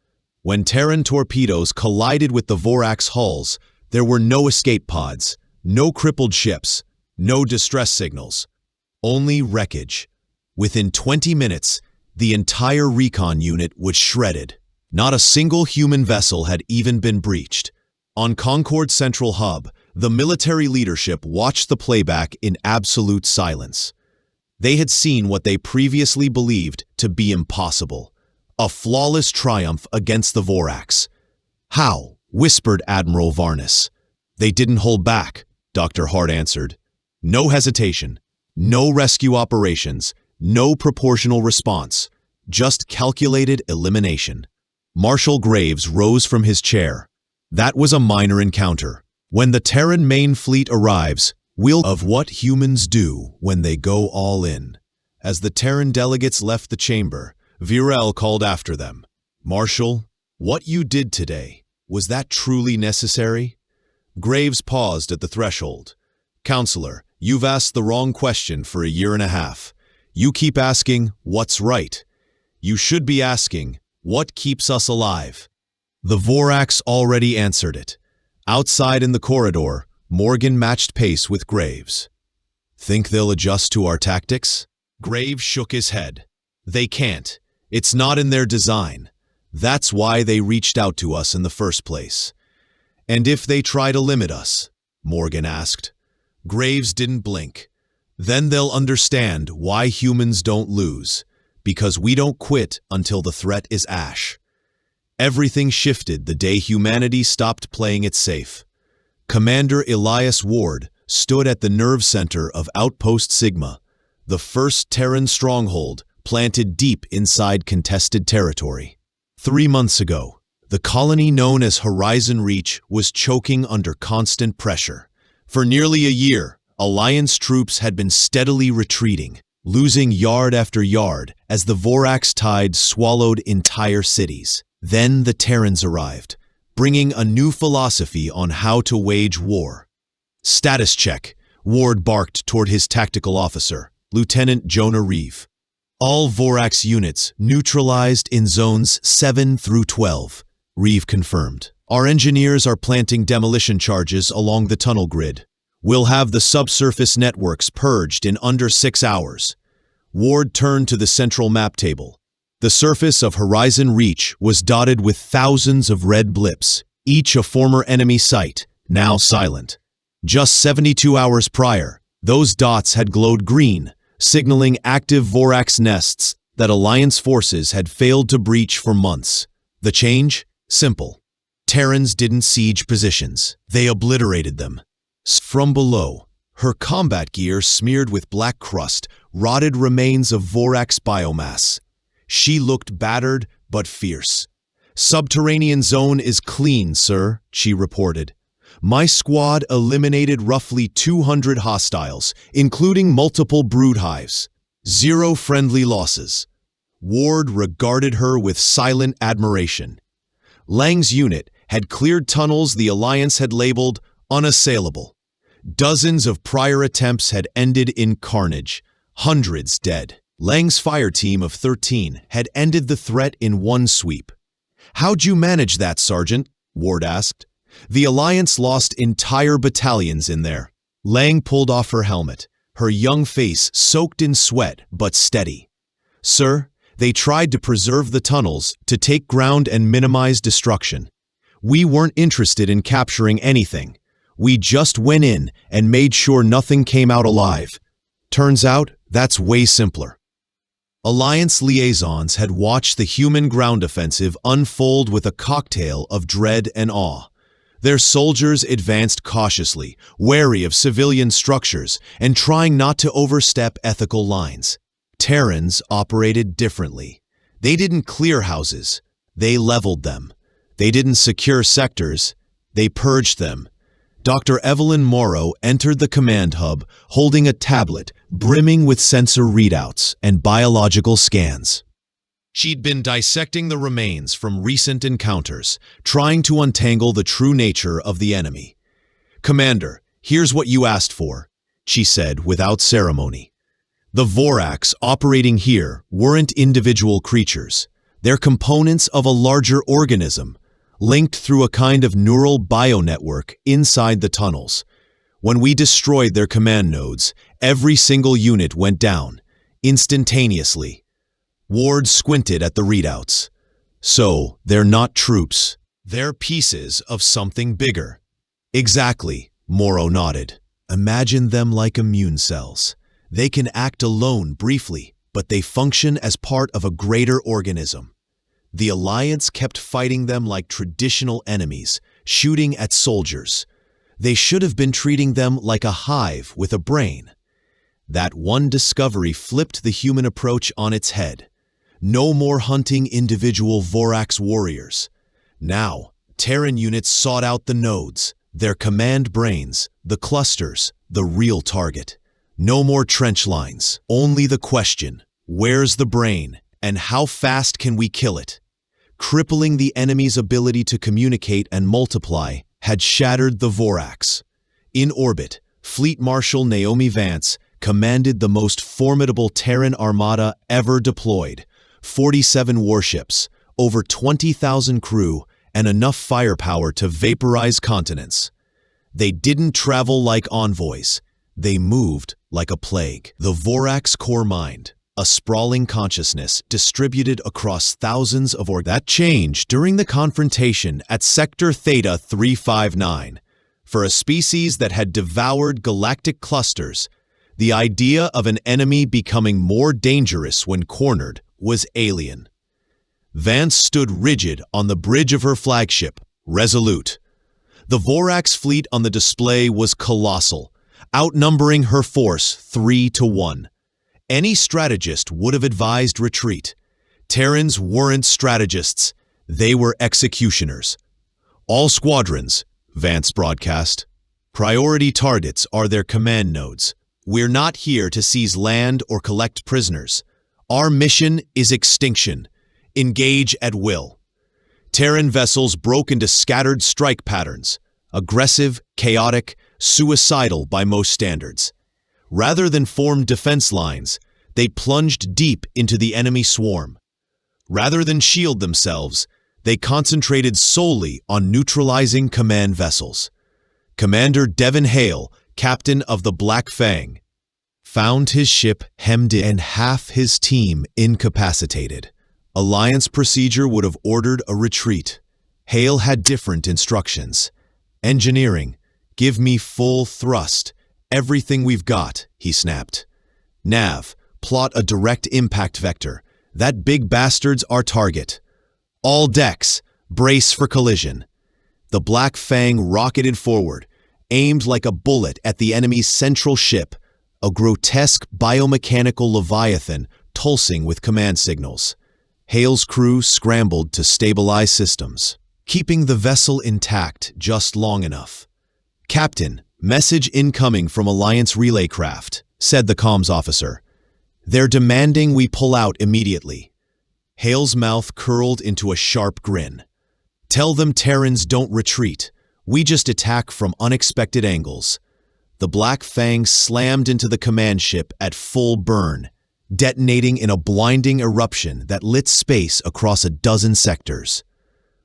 When Terran torpedoes collided with the Vorax hulls, there were no escape pods, no crippled ships, no distress signals, only wreckage. Within 20 minutes, the entire recon unit was shredded. Not a single human vessel had even been breached. On Concord Central Hub, the military leadership watched the playback in absolute silence. They had seen what they previously believed to be impossible: a flawless triumph against the Vorax. "How?" whispered Admiral Varnus. "They didn't hold back," Dr. Hart answered. "No hesitation, no rescue operations, no proportional response, just calculated elimination." Marshal Graves rose from his chair. "That was a minor encounter. When the Terran main fleet arrives, we'll— of what humans do when they go all in." As the Terran delegates left the chamber, Virel called after them. Marshal, what you did today, was that truly necessary? Graves paused at the threshold. Counselor, you've asked the wrong question for a year and a half. You keep asking, what's right? You should be asking, what keeps us alive? The Vorax already answered it. Outside in the corridor, Morgan matched pace with Graves. Think they'll adjust to our tactics? Graves shook his head. They can't. It's not in their design. That's why they reached out to us in the first place. And if they try to limit us? Morgan asked. Graves didn't blink. Then they'll understand why humans don't lose, because we don't quit until the threat is ash. Everything shifted the day humanity stopped playing it safe. Commander Elias Ward stood at the nerve center of Outpost Sigma, the first Terran stronghold planted deep inside contested territory. 3 months ago, the colony known as Horizon Reach was choking under constant pressure. For nearly a year, Alliance troops had been steadily retreating, losing yard after yard as the Vorax tide swallowed entire cities. Then the Terrans arrived, bringing a new philosophy on how to wage war. Status check, Ward barked toward his tactical officer, Lieutenant Jonah Reeve. All Vorax units neutralized in zones 7 through 12, Reeve confirmed. Our engineers are planting demolition charges along the tunnel grid. We'll have the subsurface networks purged in under 6 hours. Ward turned to the central map table. The surface of Horizon Reach was dotted with thousands of red blips, each a former enemy site, now silent. Just 72 hours prior, those dots had glowed green, signaling active Vorax nests that Alliance forces had failed to breach for months. The change? Simple. Terrans didn't siege positions. They obliterated them. From below, her combat gear smeared with black crust, rotted remains of Vorax biomass. She looked battered but fierce. Subterranean zone is clean, sir, she reported. My squad eliminated roughly 200 hostiles, including multiple brood hives. 0 friendly losses. Ward regarded her with silent admiration. Lang's unit had cleared tunnels the Alliance had labeled unassailable. Dozens of prior attempts had ended in carnage, hundreds dead. Lang's fire team of 13 had ended the threat in one sweep. How'd you manage that, Sergeant? Ward asked. The Alliance lost entire battalions in there. Lang pulled off her helmet, her young face soaked in sweat but steady. Sir, they tried to preserve the tunnels, to take ground and minimize destruction. We weren't interested in capturing anything. We just went in and made sure nothing came out alive. Turns out, that's way simpler. Alliance liaisons had watched the human ground offensive unfold with a cocktail of dread and awe. Their soldiers advanced cautiously, wary of civilian structures and trying not to overstep ethical lines. Terrans operated differently. They didn't clear houses. They leveled them. They didn't secure sectors. They purged them. Dr. Evelyn Morrow entered the command hub holding a tablet brimming with sensor readouts and biological scans. She'd been dissecting the remains from recent encounters, trying to untangle the true nature of the enemy. Commander, here's what you asked for, she said without ceremony. The Vorax operating here weren't individual creatures. They're components of a larger organism, linked through a kind of neural bionetwork inside the tunnels. When we destroyed their command nodes, every single unit went down, instantaneously. Ward squinted at the readouts. So, they're not troops. They're pieces of something bigger. Exactly, Morrow nodded. Imagine them like immune cells. They can act alone briefly, but they function as part of a greater organism. The Alliance kept fighting them like traditional enemies, shooting at soldiers. They should have been treating them like a hive with a brain. That one discovery flipped the human approach on its head. No more hunting individual Vorax warriors. Now, Terran units sought out the nodes, their command brains, the clusters, the real target. No more trench lines, only the question, where's the brain, and how fast can we kill it? crippling the enemy's ability to communicate and multiply, had shattered the Vorax. In orbit, Fleet Marshal Naomi Vance commanded the most formidable Terran armada ever deployed, 47 warships, over 20,000 crew, and enough firepower to vaporize continents. They didn't travel like envoys. They moved like a plague. The Vorax core mind, a sprawling consciousness distributed across thousands of that changed during the confrontation at Sector Theta 359. For a species that had devoured galactic clusters, the idea of an enemy becoming more dangerous when cornered was alien. Vance stood rigid on the bridge of her flagship, resolute. The Vorax fleet on the display was colossal, outnumbering her force 3-1. Any strategist would have advised retreat. Terrans weren't strategists, they were executioners. All squadrons, Vance broadcast. Priority targets are their command nodes. We're not here to seize land or collect prisoners. Our mission is extinction. Engage at will. Terran vessels broke into scattered strike patterns, aggressive, chaotic, suicidal by most standards. Rather than form defense lines, they plunged deep into the enemy swarm. Rather than shield themselves, they concentrated solely on neutralizing command vessels. Commander Devon Hale, captain of the Black Fang, found his ship hemmed in and half his team incapacitated. Alliance procedure would have ordered a retreat. Hale had different instructions. Engineering, give me full thrust. Everything we've got, he snapped. Nav, plot a direct impact vector. That big bastard's our target. All decks, brace for collision. The Black Fang rocketed forward, aimed like a bullet at the enemy's central ship, a grotesque biomechanical leviathan pulsing with command signals. Hale's crew scrambled to stabilize systems, keeping the vessel intact just long enough. Captain, message incoming from Alliance relay craft, said the comms officer. They're demanding we pull out immediately. Hale's mouth curled into a sharp grin. Tell them Terrans don't retreat. We just attack from unexpected angles. The Black Fang slammed into the command ship at full burn, detonating in a blinding eruption that lit space across a dozen sectors.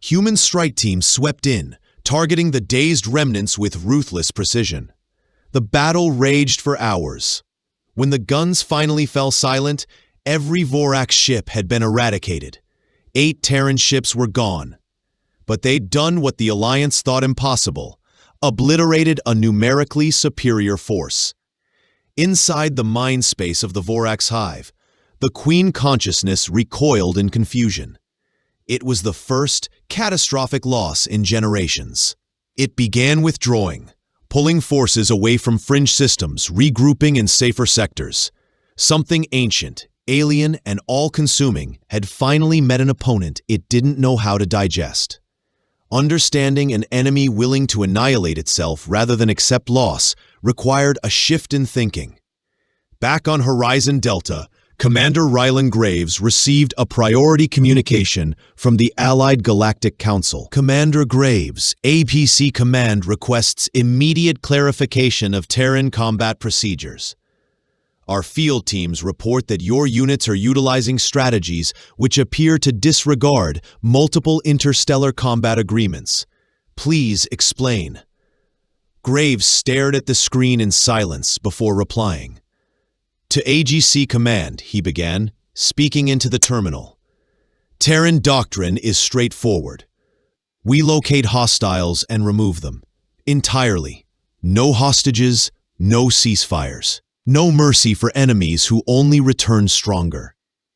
Human strike teams swept in, targeting the dazed remnants with ruthless precision. The battle raged for hours. When the guns finally fell silent, every Vorax ship had been eradicated. 8 Terran ships were gone. But they'd done what the Alliance thought impossible, obliterated a numerically superior force. Inside the mind space of the Vorax hive, the Queen consciousness recoiled in confusion. It was the first catastrophic loss in generations. It began withdrawing, pulling forces away from fringe systems, regrouping in safer sectors. Something ancient, alien, and all-consuming had finally met an opponent it didn't know how to digest. Understanding an enemy willing to annihilate itself rather than accept loss required a shift in thinking. Back on Horizon Delta, Commander Rylan Graves received a priority communication from the Allied Galactic Council. Commander Graves, APC Command requests immediate clarification of Terran combat procedures. Our field teams report that your units are utilizing strategies which appear to disregard multiple interstellar combat agreements. Please explain. Graves stared at the screen in silence before replying. To AGC Command, he began, speaking into the terminal. Terran doctrine is straightforward. We locate hostiles and remove them. Entirely. No hostages, no ceasefires. No mercy for enemies who only return stronger.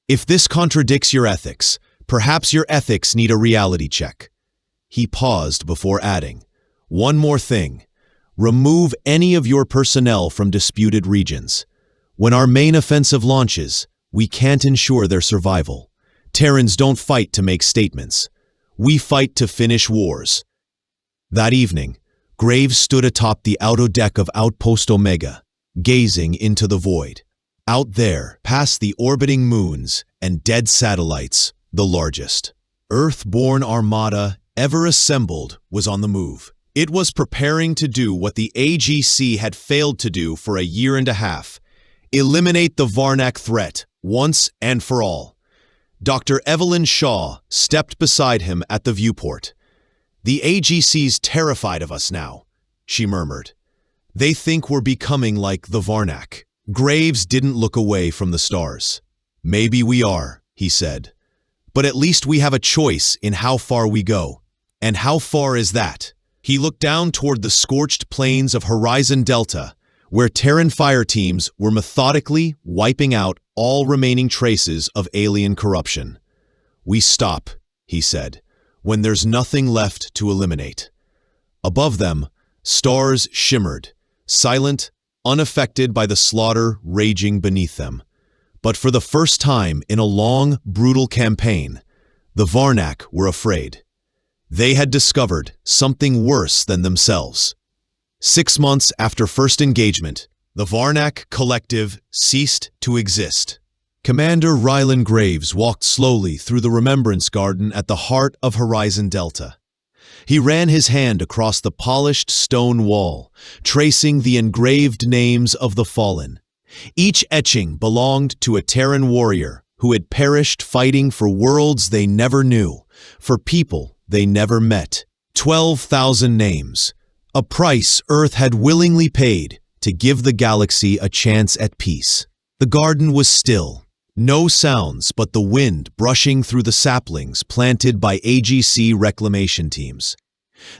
If this contradicts your ethics, perhaps your ethics need a reality check. He paused before adding, one more thing. Remove any of your personnel from disputed regions. When our main offensive launches, we can't ensure their survival. Terrans don't fight to make statements. We fight to finish wars. That evening, Graves stood atop the auto deck of Outpost Omega, gazing into the void. Out there, past the orbiting moons and dead satellites, the largest, Earth-born armada, ever assembled, was on the move. It was preparing to do what the AGC had failed to do for a year and a half: eliminate the Varnak threat, once and for all. Dr. Evelyn Shaw stepped beside him at the viewport. "The AGC's terrified of us now," she murmured. "They think we're becoming like the Varnak." Graves didn't look away from the stars. "Maybe we are," he said. "But at least we have a choice in how far we go. And how far is that?" He looked down toward the scorched plains of Horizon Delta, where Terran fire teams were methodically wiping out all remaining traces of alien corruption. "We stop," he said, "when there's nothing left to eliminate." Above them, stars shimmered, silent, unaffected by the slaughter raging beneath them. But for the first time in a long, brutal campaign, the Varnak were afraid. They had discovered something worse than themselves. 6 months after first engagement, the Varnak Collective ceased to exist. Commander Rylan Graves walked slowly through the Remembrance Garden at the heart of Horizon Delta. He ran his hand across the polished stone wall, tracing the engraved names of the fallen. Each etching belonged to a Terran warrior who had perished fighting for worlds they never knew, for people they never met. 12,000 names, a price Earth had willingly paid to give the galaxy a chance at peace. The garden was still. No sounds but the wind brushing through the saplings planted by AGC reclamation teams.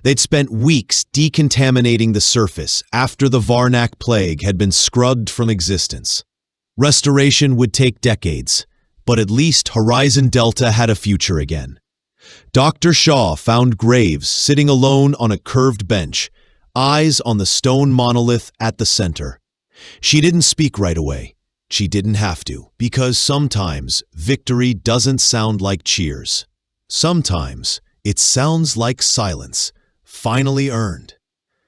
They'd spent weeks decontaminating the surface after the Varnak plague had been scrubbed from existence. Restoration would take decades, but at least Horizon Delta had a future again. Dr. Shaw found Graves sitting alone on a curved bench, eyes on the stone monolith at the center. She didn't speak right away. She didn't have to, because sometimes victory doesn't sound like cheers. Sometimes it sounds like silence, finally earned.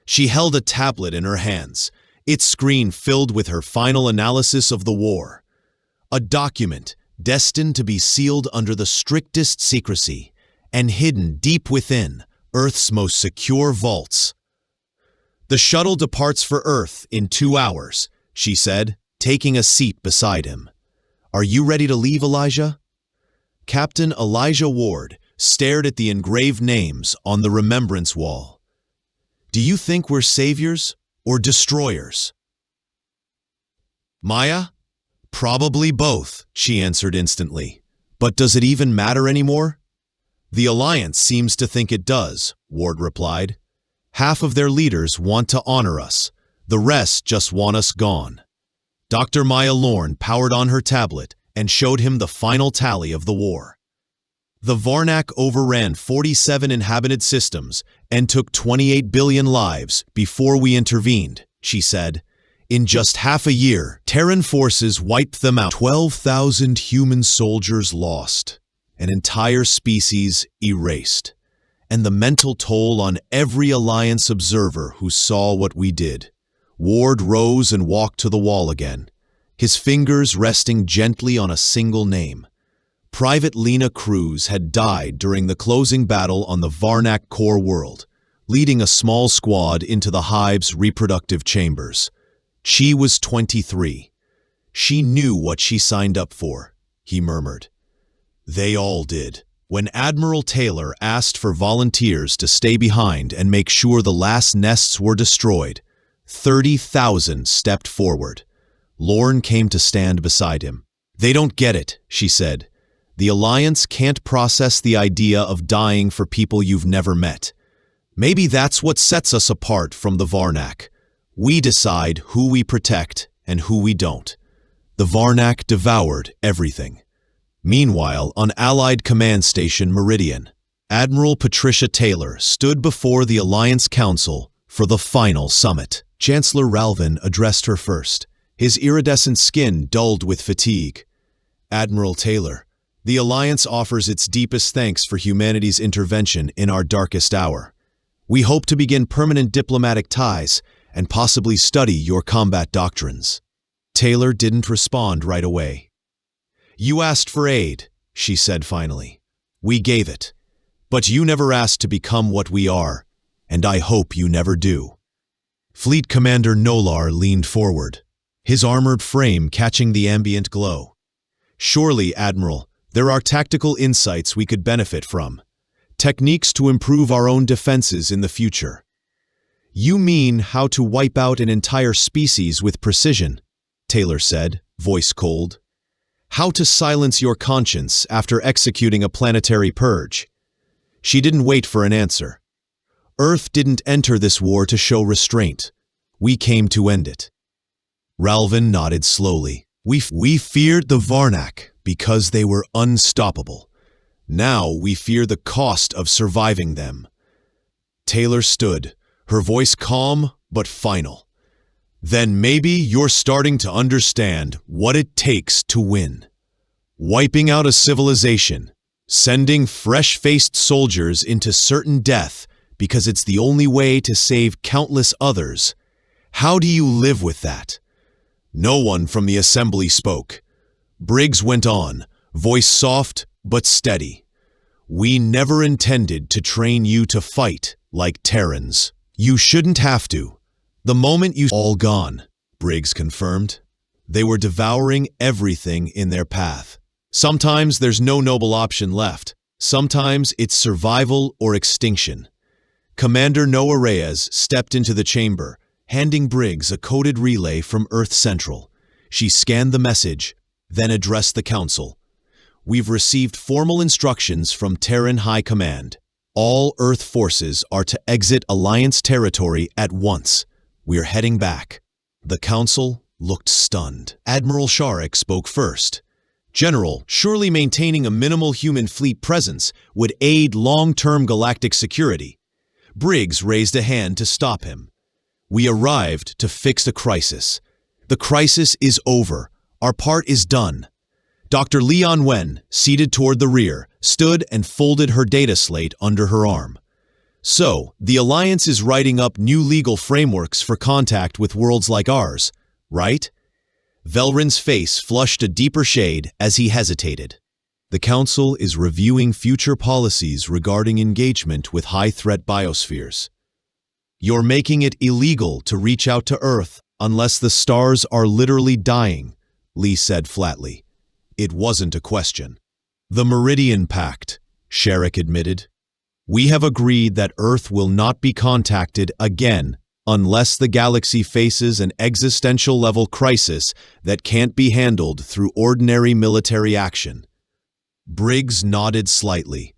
She held a tablet in her hands, its screen filled with her final analysis of the war. A document destined to be sealed under the strictest secrecy and hidden deep within Earth's most secure vaults. "The shuttle departs for Earth in 2 hours," she said, taking a seat beside him. "Are you ready to leave, Elijah?" Captain Elijah Ward stared at the engraved names on the remembrance wall. "Do you think we're saviors or destroyers?" "Maya? Probably both," she answered instantly. "But does it even matter anymore?" "The Alliance seems to think it does," Ward replied. "Half of their leaders want to honor us. The rest just want us gone." Dr. Maya Lorne powered on her tablet and showed him the final tally of the war. "The Varnak overran 47 inhabited systems and took 28 billion lives before we intervened," she said. "In just half a year, Terran forces wiped them out. 12,000 human soldiers lost, an entire species erased, and the mental toll on every Alliance observer who saw what we did." Ward rose and walked to the wall again, his fingers resting gently on a single name. Private Lena Cruz had died during the closing battle on the Varnak core world, leading a small squad into the hive's reproductive chambers. She was 23. "She knew what she signed up for," he murmured. "They all did." When Admiral Taylor asked for volunteers to stay behind and make sure the last nests were destroyed, 30,000 stepped forward. Lorne came to stand beside him. "They don't get it," she said. "The Alliance can't process the idea of dying for people you've never met. Maybe that's what sets us apart from the Varnak. We decide who we protect and who we don't. The Varnak devoured everything." Meanwhile, on Allied Command Station Meridian, Admiral Patricia Taylor stood before the Alliance Council for the final summit. Chancellor Ralvin addressed her first, his iridescent skin dulled with fatigue. "Admiral Taylor, the Alliance offers its deepest thanks for humanity's intervention in our darkest hour. We hope to begin permanent diplomatic ties and possibly study your combat doctrines." Taylor didn't respond right away. "You asked for aid," she said finally. We gave it. But you never asked to become what we are, and I hope you never do." Fleet Commander Nolar leaned forward, his armored frame catching the ambient glow. "Surely, Admiral, there are tactical insights we could benefit from. Techniques to improve our own defenses in the future." "You mean how to wipe out an entire species with precision," Taylor said, voice cold. "How to silence your conscience after executing a planetary purge." She didn't wait for an answer. "Earth didn't enter this war to show restraint. We came to end it." Ralvin nodded slowly. We feared the Varnak because they were unstoppable. Now we fear the cost of surviving them." Taylor stood, her voice calm but final. "Then maybe you're starting to understand what it takes to win. Wiping out a civilization, sending fresh-faced soldiers into certain death because it's the only way to save countless others. How do you live with that?" No one from the assembly spoke. Briggs went on, voice soft but steady. "We never intended to train you to fight like Terrans. You shouldn't have to. The moment you all gone," Briggs confirmed. "They were devouring everything in their path. Sometimes there's no noble option left. Sometimes it's survival or extinction." Commander Noah Reyes stepped into the chamber, handing Briggs a coded relay from Earth Central. She scanned the message, then addressed the Council. "We've received formal instructions from Terran High Command. All Earth forces are to exit Alliance territory at once. We're heading back." The Council looked stunned. Admiral Sharik spoke first. "General, surely maintaining a minimal human fleet presence would aid long-term galactic security." Briggs raised a hand to stop him. "We arrived to fix a crisis. The crisis is over. Our part is done." Dr. Leon Wen, seated toward the rear, stood and folded her data slate under her arm. "So, the Alliance is writing up new legal frameworks for contact with worlds like ours, right?" Velrin's face flushed a deeper shade as he hesitated. "The Council is reviewing future policies regarding engagement with high-threat biospheres. You're making it illegal to reach out to Earth unless the stars are literally dying," Lee said flatly. It wasn't a question. "The Meridian Pact," Sharik admitted. "We have agreed that Earth will not be contacted again unless the galaxy faces an existential-level crisis that can't be handled through ordinary military action." Briggs nodded slightly.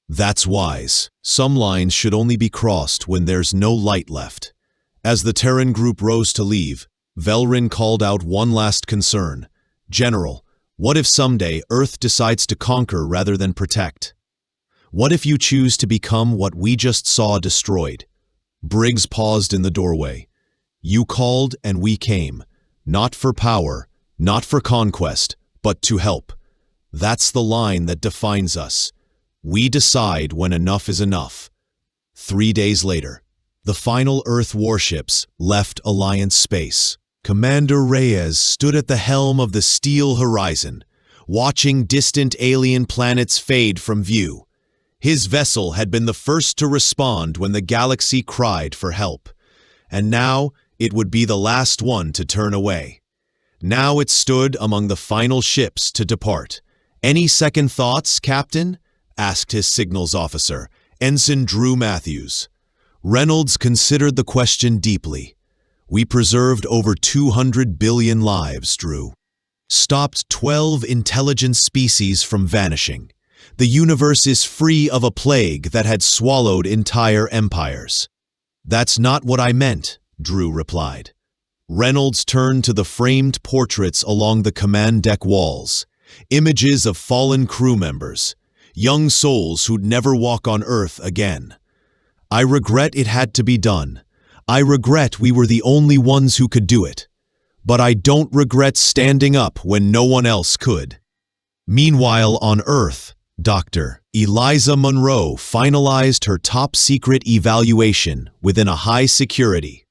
"That's wise. Some lines should only be crossed when there's no light left." As the Terran group rose to leave, Velrin called out one last concern. "General, what if someday Earth decides to conquer rather than protect? What if you choose to become what we just saw destroyed?" Briggs paused in the doorway. "You called and we came, not for power, not for conquest, but to help. That's the line that defines us. We decide when enough is enough." 3 days later, the final Earth warships left Alliance space. Commander Reyes stood at the helm of the Steel Horizon, watching distant alien planets fade from view. His vessel had been the first to respond when the galaxy cried for help, and now it would be the last one to turn away. Now it stood among the final ships to depart. "Any second thoughts, Captain?" asked his signals officer, Ensign Drew Matthews. Reynolds considered the question deeply. "We preserved over 200 billion lives, Drew. Stopped 12 intelligent species from vanishing. The universe is free of a plague that had swallowed entire empires." "That's not what I meant," Drew replied. Reynolds turned to the framed portraits along the command deck walls, images of fallen crew members, young souls who'd never walk on Earth again. "I regret it had to be done. I regret we were the only ones who could do it. But I don't regret standing up when no one else could." Meanwhile, on Earth, Dr. Eliza Monroe finalized her top-secret evaluation within a high-security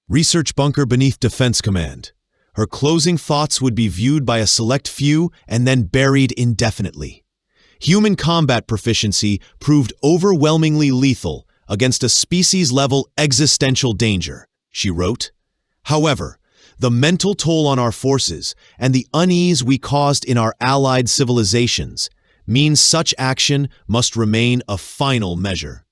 research bunker beneath Defense Command. Her closing thoughts would be viewed by a select few and then buried indefinitely. Human combat proficiency proved overwhelmingly lethal against a species-level existential danger, she wrote. However, the mental toll on our forces and the unease we caused in our allied civilizations means such action must remain a final measure.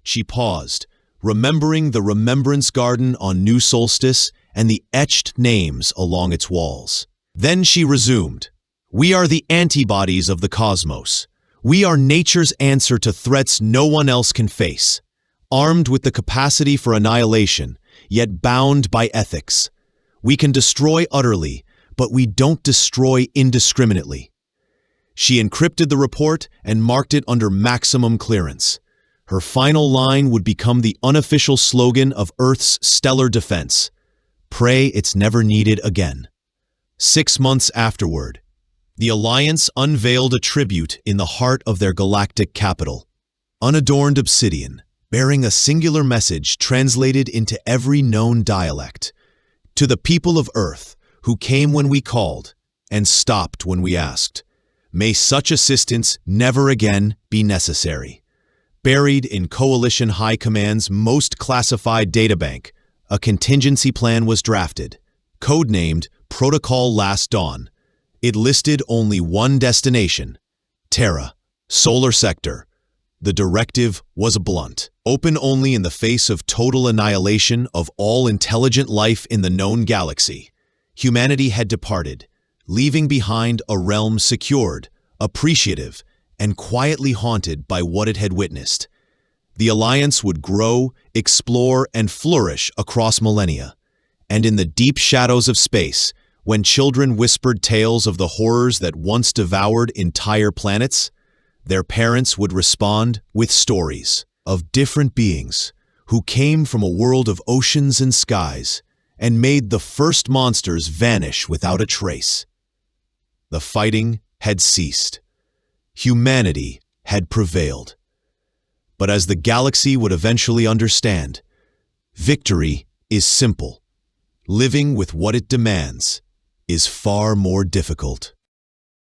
She paused, remembering the Remembrance Garden on New Solstice and the etched names along its walls. Then she resumed, "We are the antibodies of the cosmos. We are nature's answer to threats no one else can face, armed with the capacity for annihilation, yet bound by ethics. We can destroy utterly, but we don't destroy indiscriminately." She encrypted the report and marked it under maximum clearance. Her final line would become the unofficial slogan of Earth's stellar defense: "Pray it's never needed again." 6 months afterward, the Alliance unveiled a tribute in the heart of their galactic capital, unadorned obsidian, bearing a singular message translated into every known dialect. "To the people of Earth, who came when we called and stopped when we asked, may such assistance never again be necessary." Buried in Coalition High Command's most classified databank, a contingency plan was drafted, codenamed Protocol Last Dawn. It listed only one destination: Terra, Solar Sector. The directive was blunt: open only in the face of total annihilation of all intelligent life in the known galaxy. Humanity had departed, leaving behind a realm secured, appreciative, and quietly haunted by what it had witnessed. The Alliance would grow, explore, and flourish across millennia. And in the deep shadows of space, when children whispered tales of the horrors that once devoured entire planets, their parents would respond with stories of different beings who came from a world of oceans and skies and made the first monsters vanish without a trace. The fighting had ceased. Humanity had prevailed. But as the galaxy would eventually understand, victory is simple. Living with what it demands is far more difficult.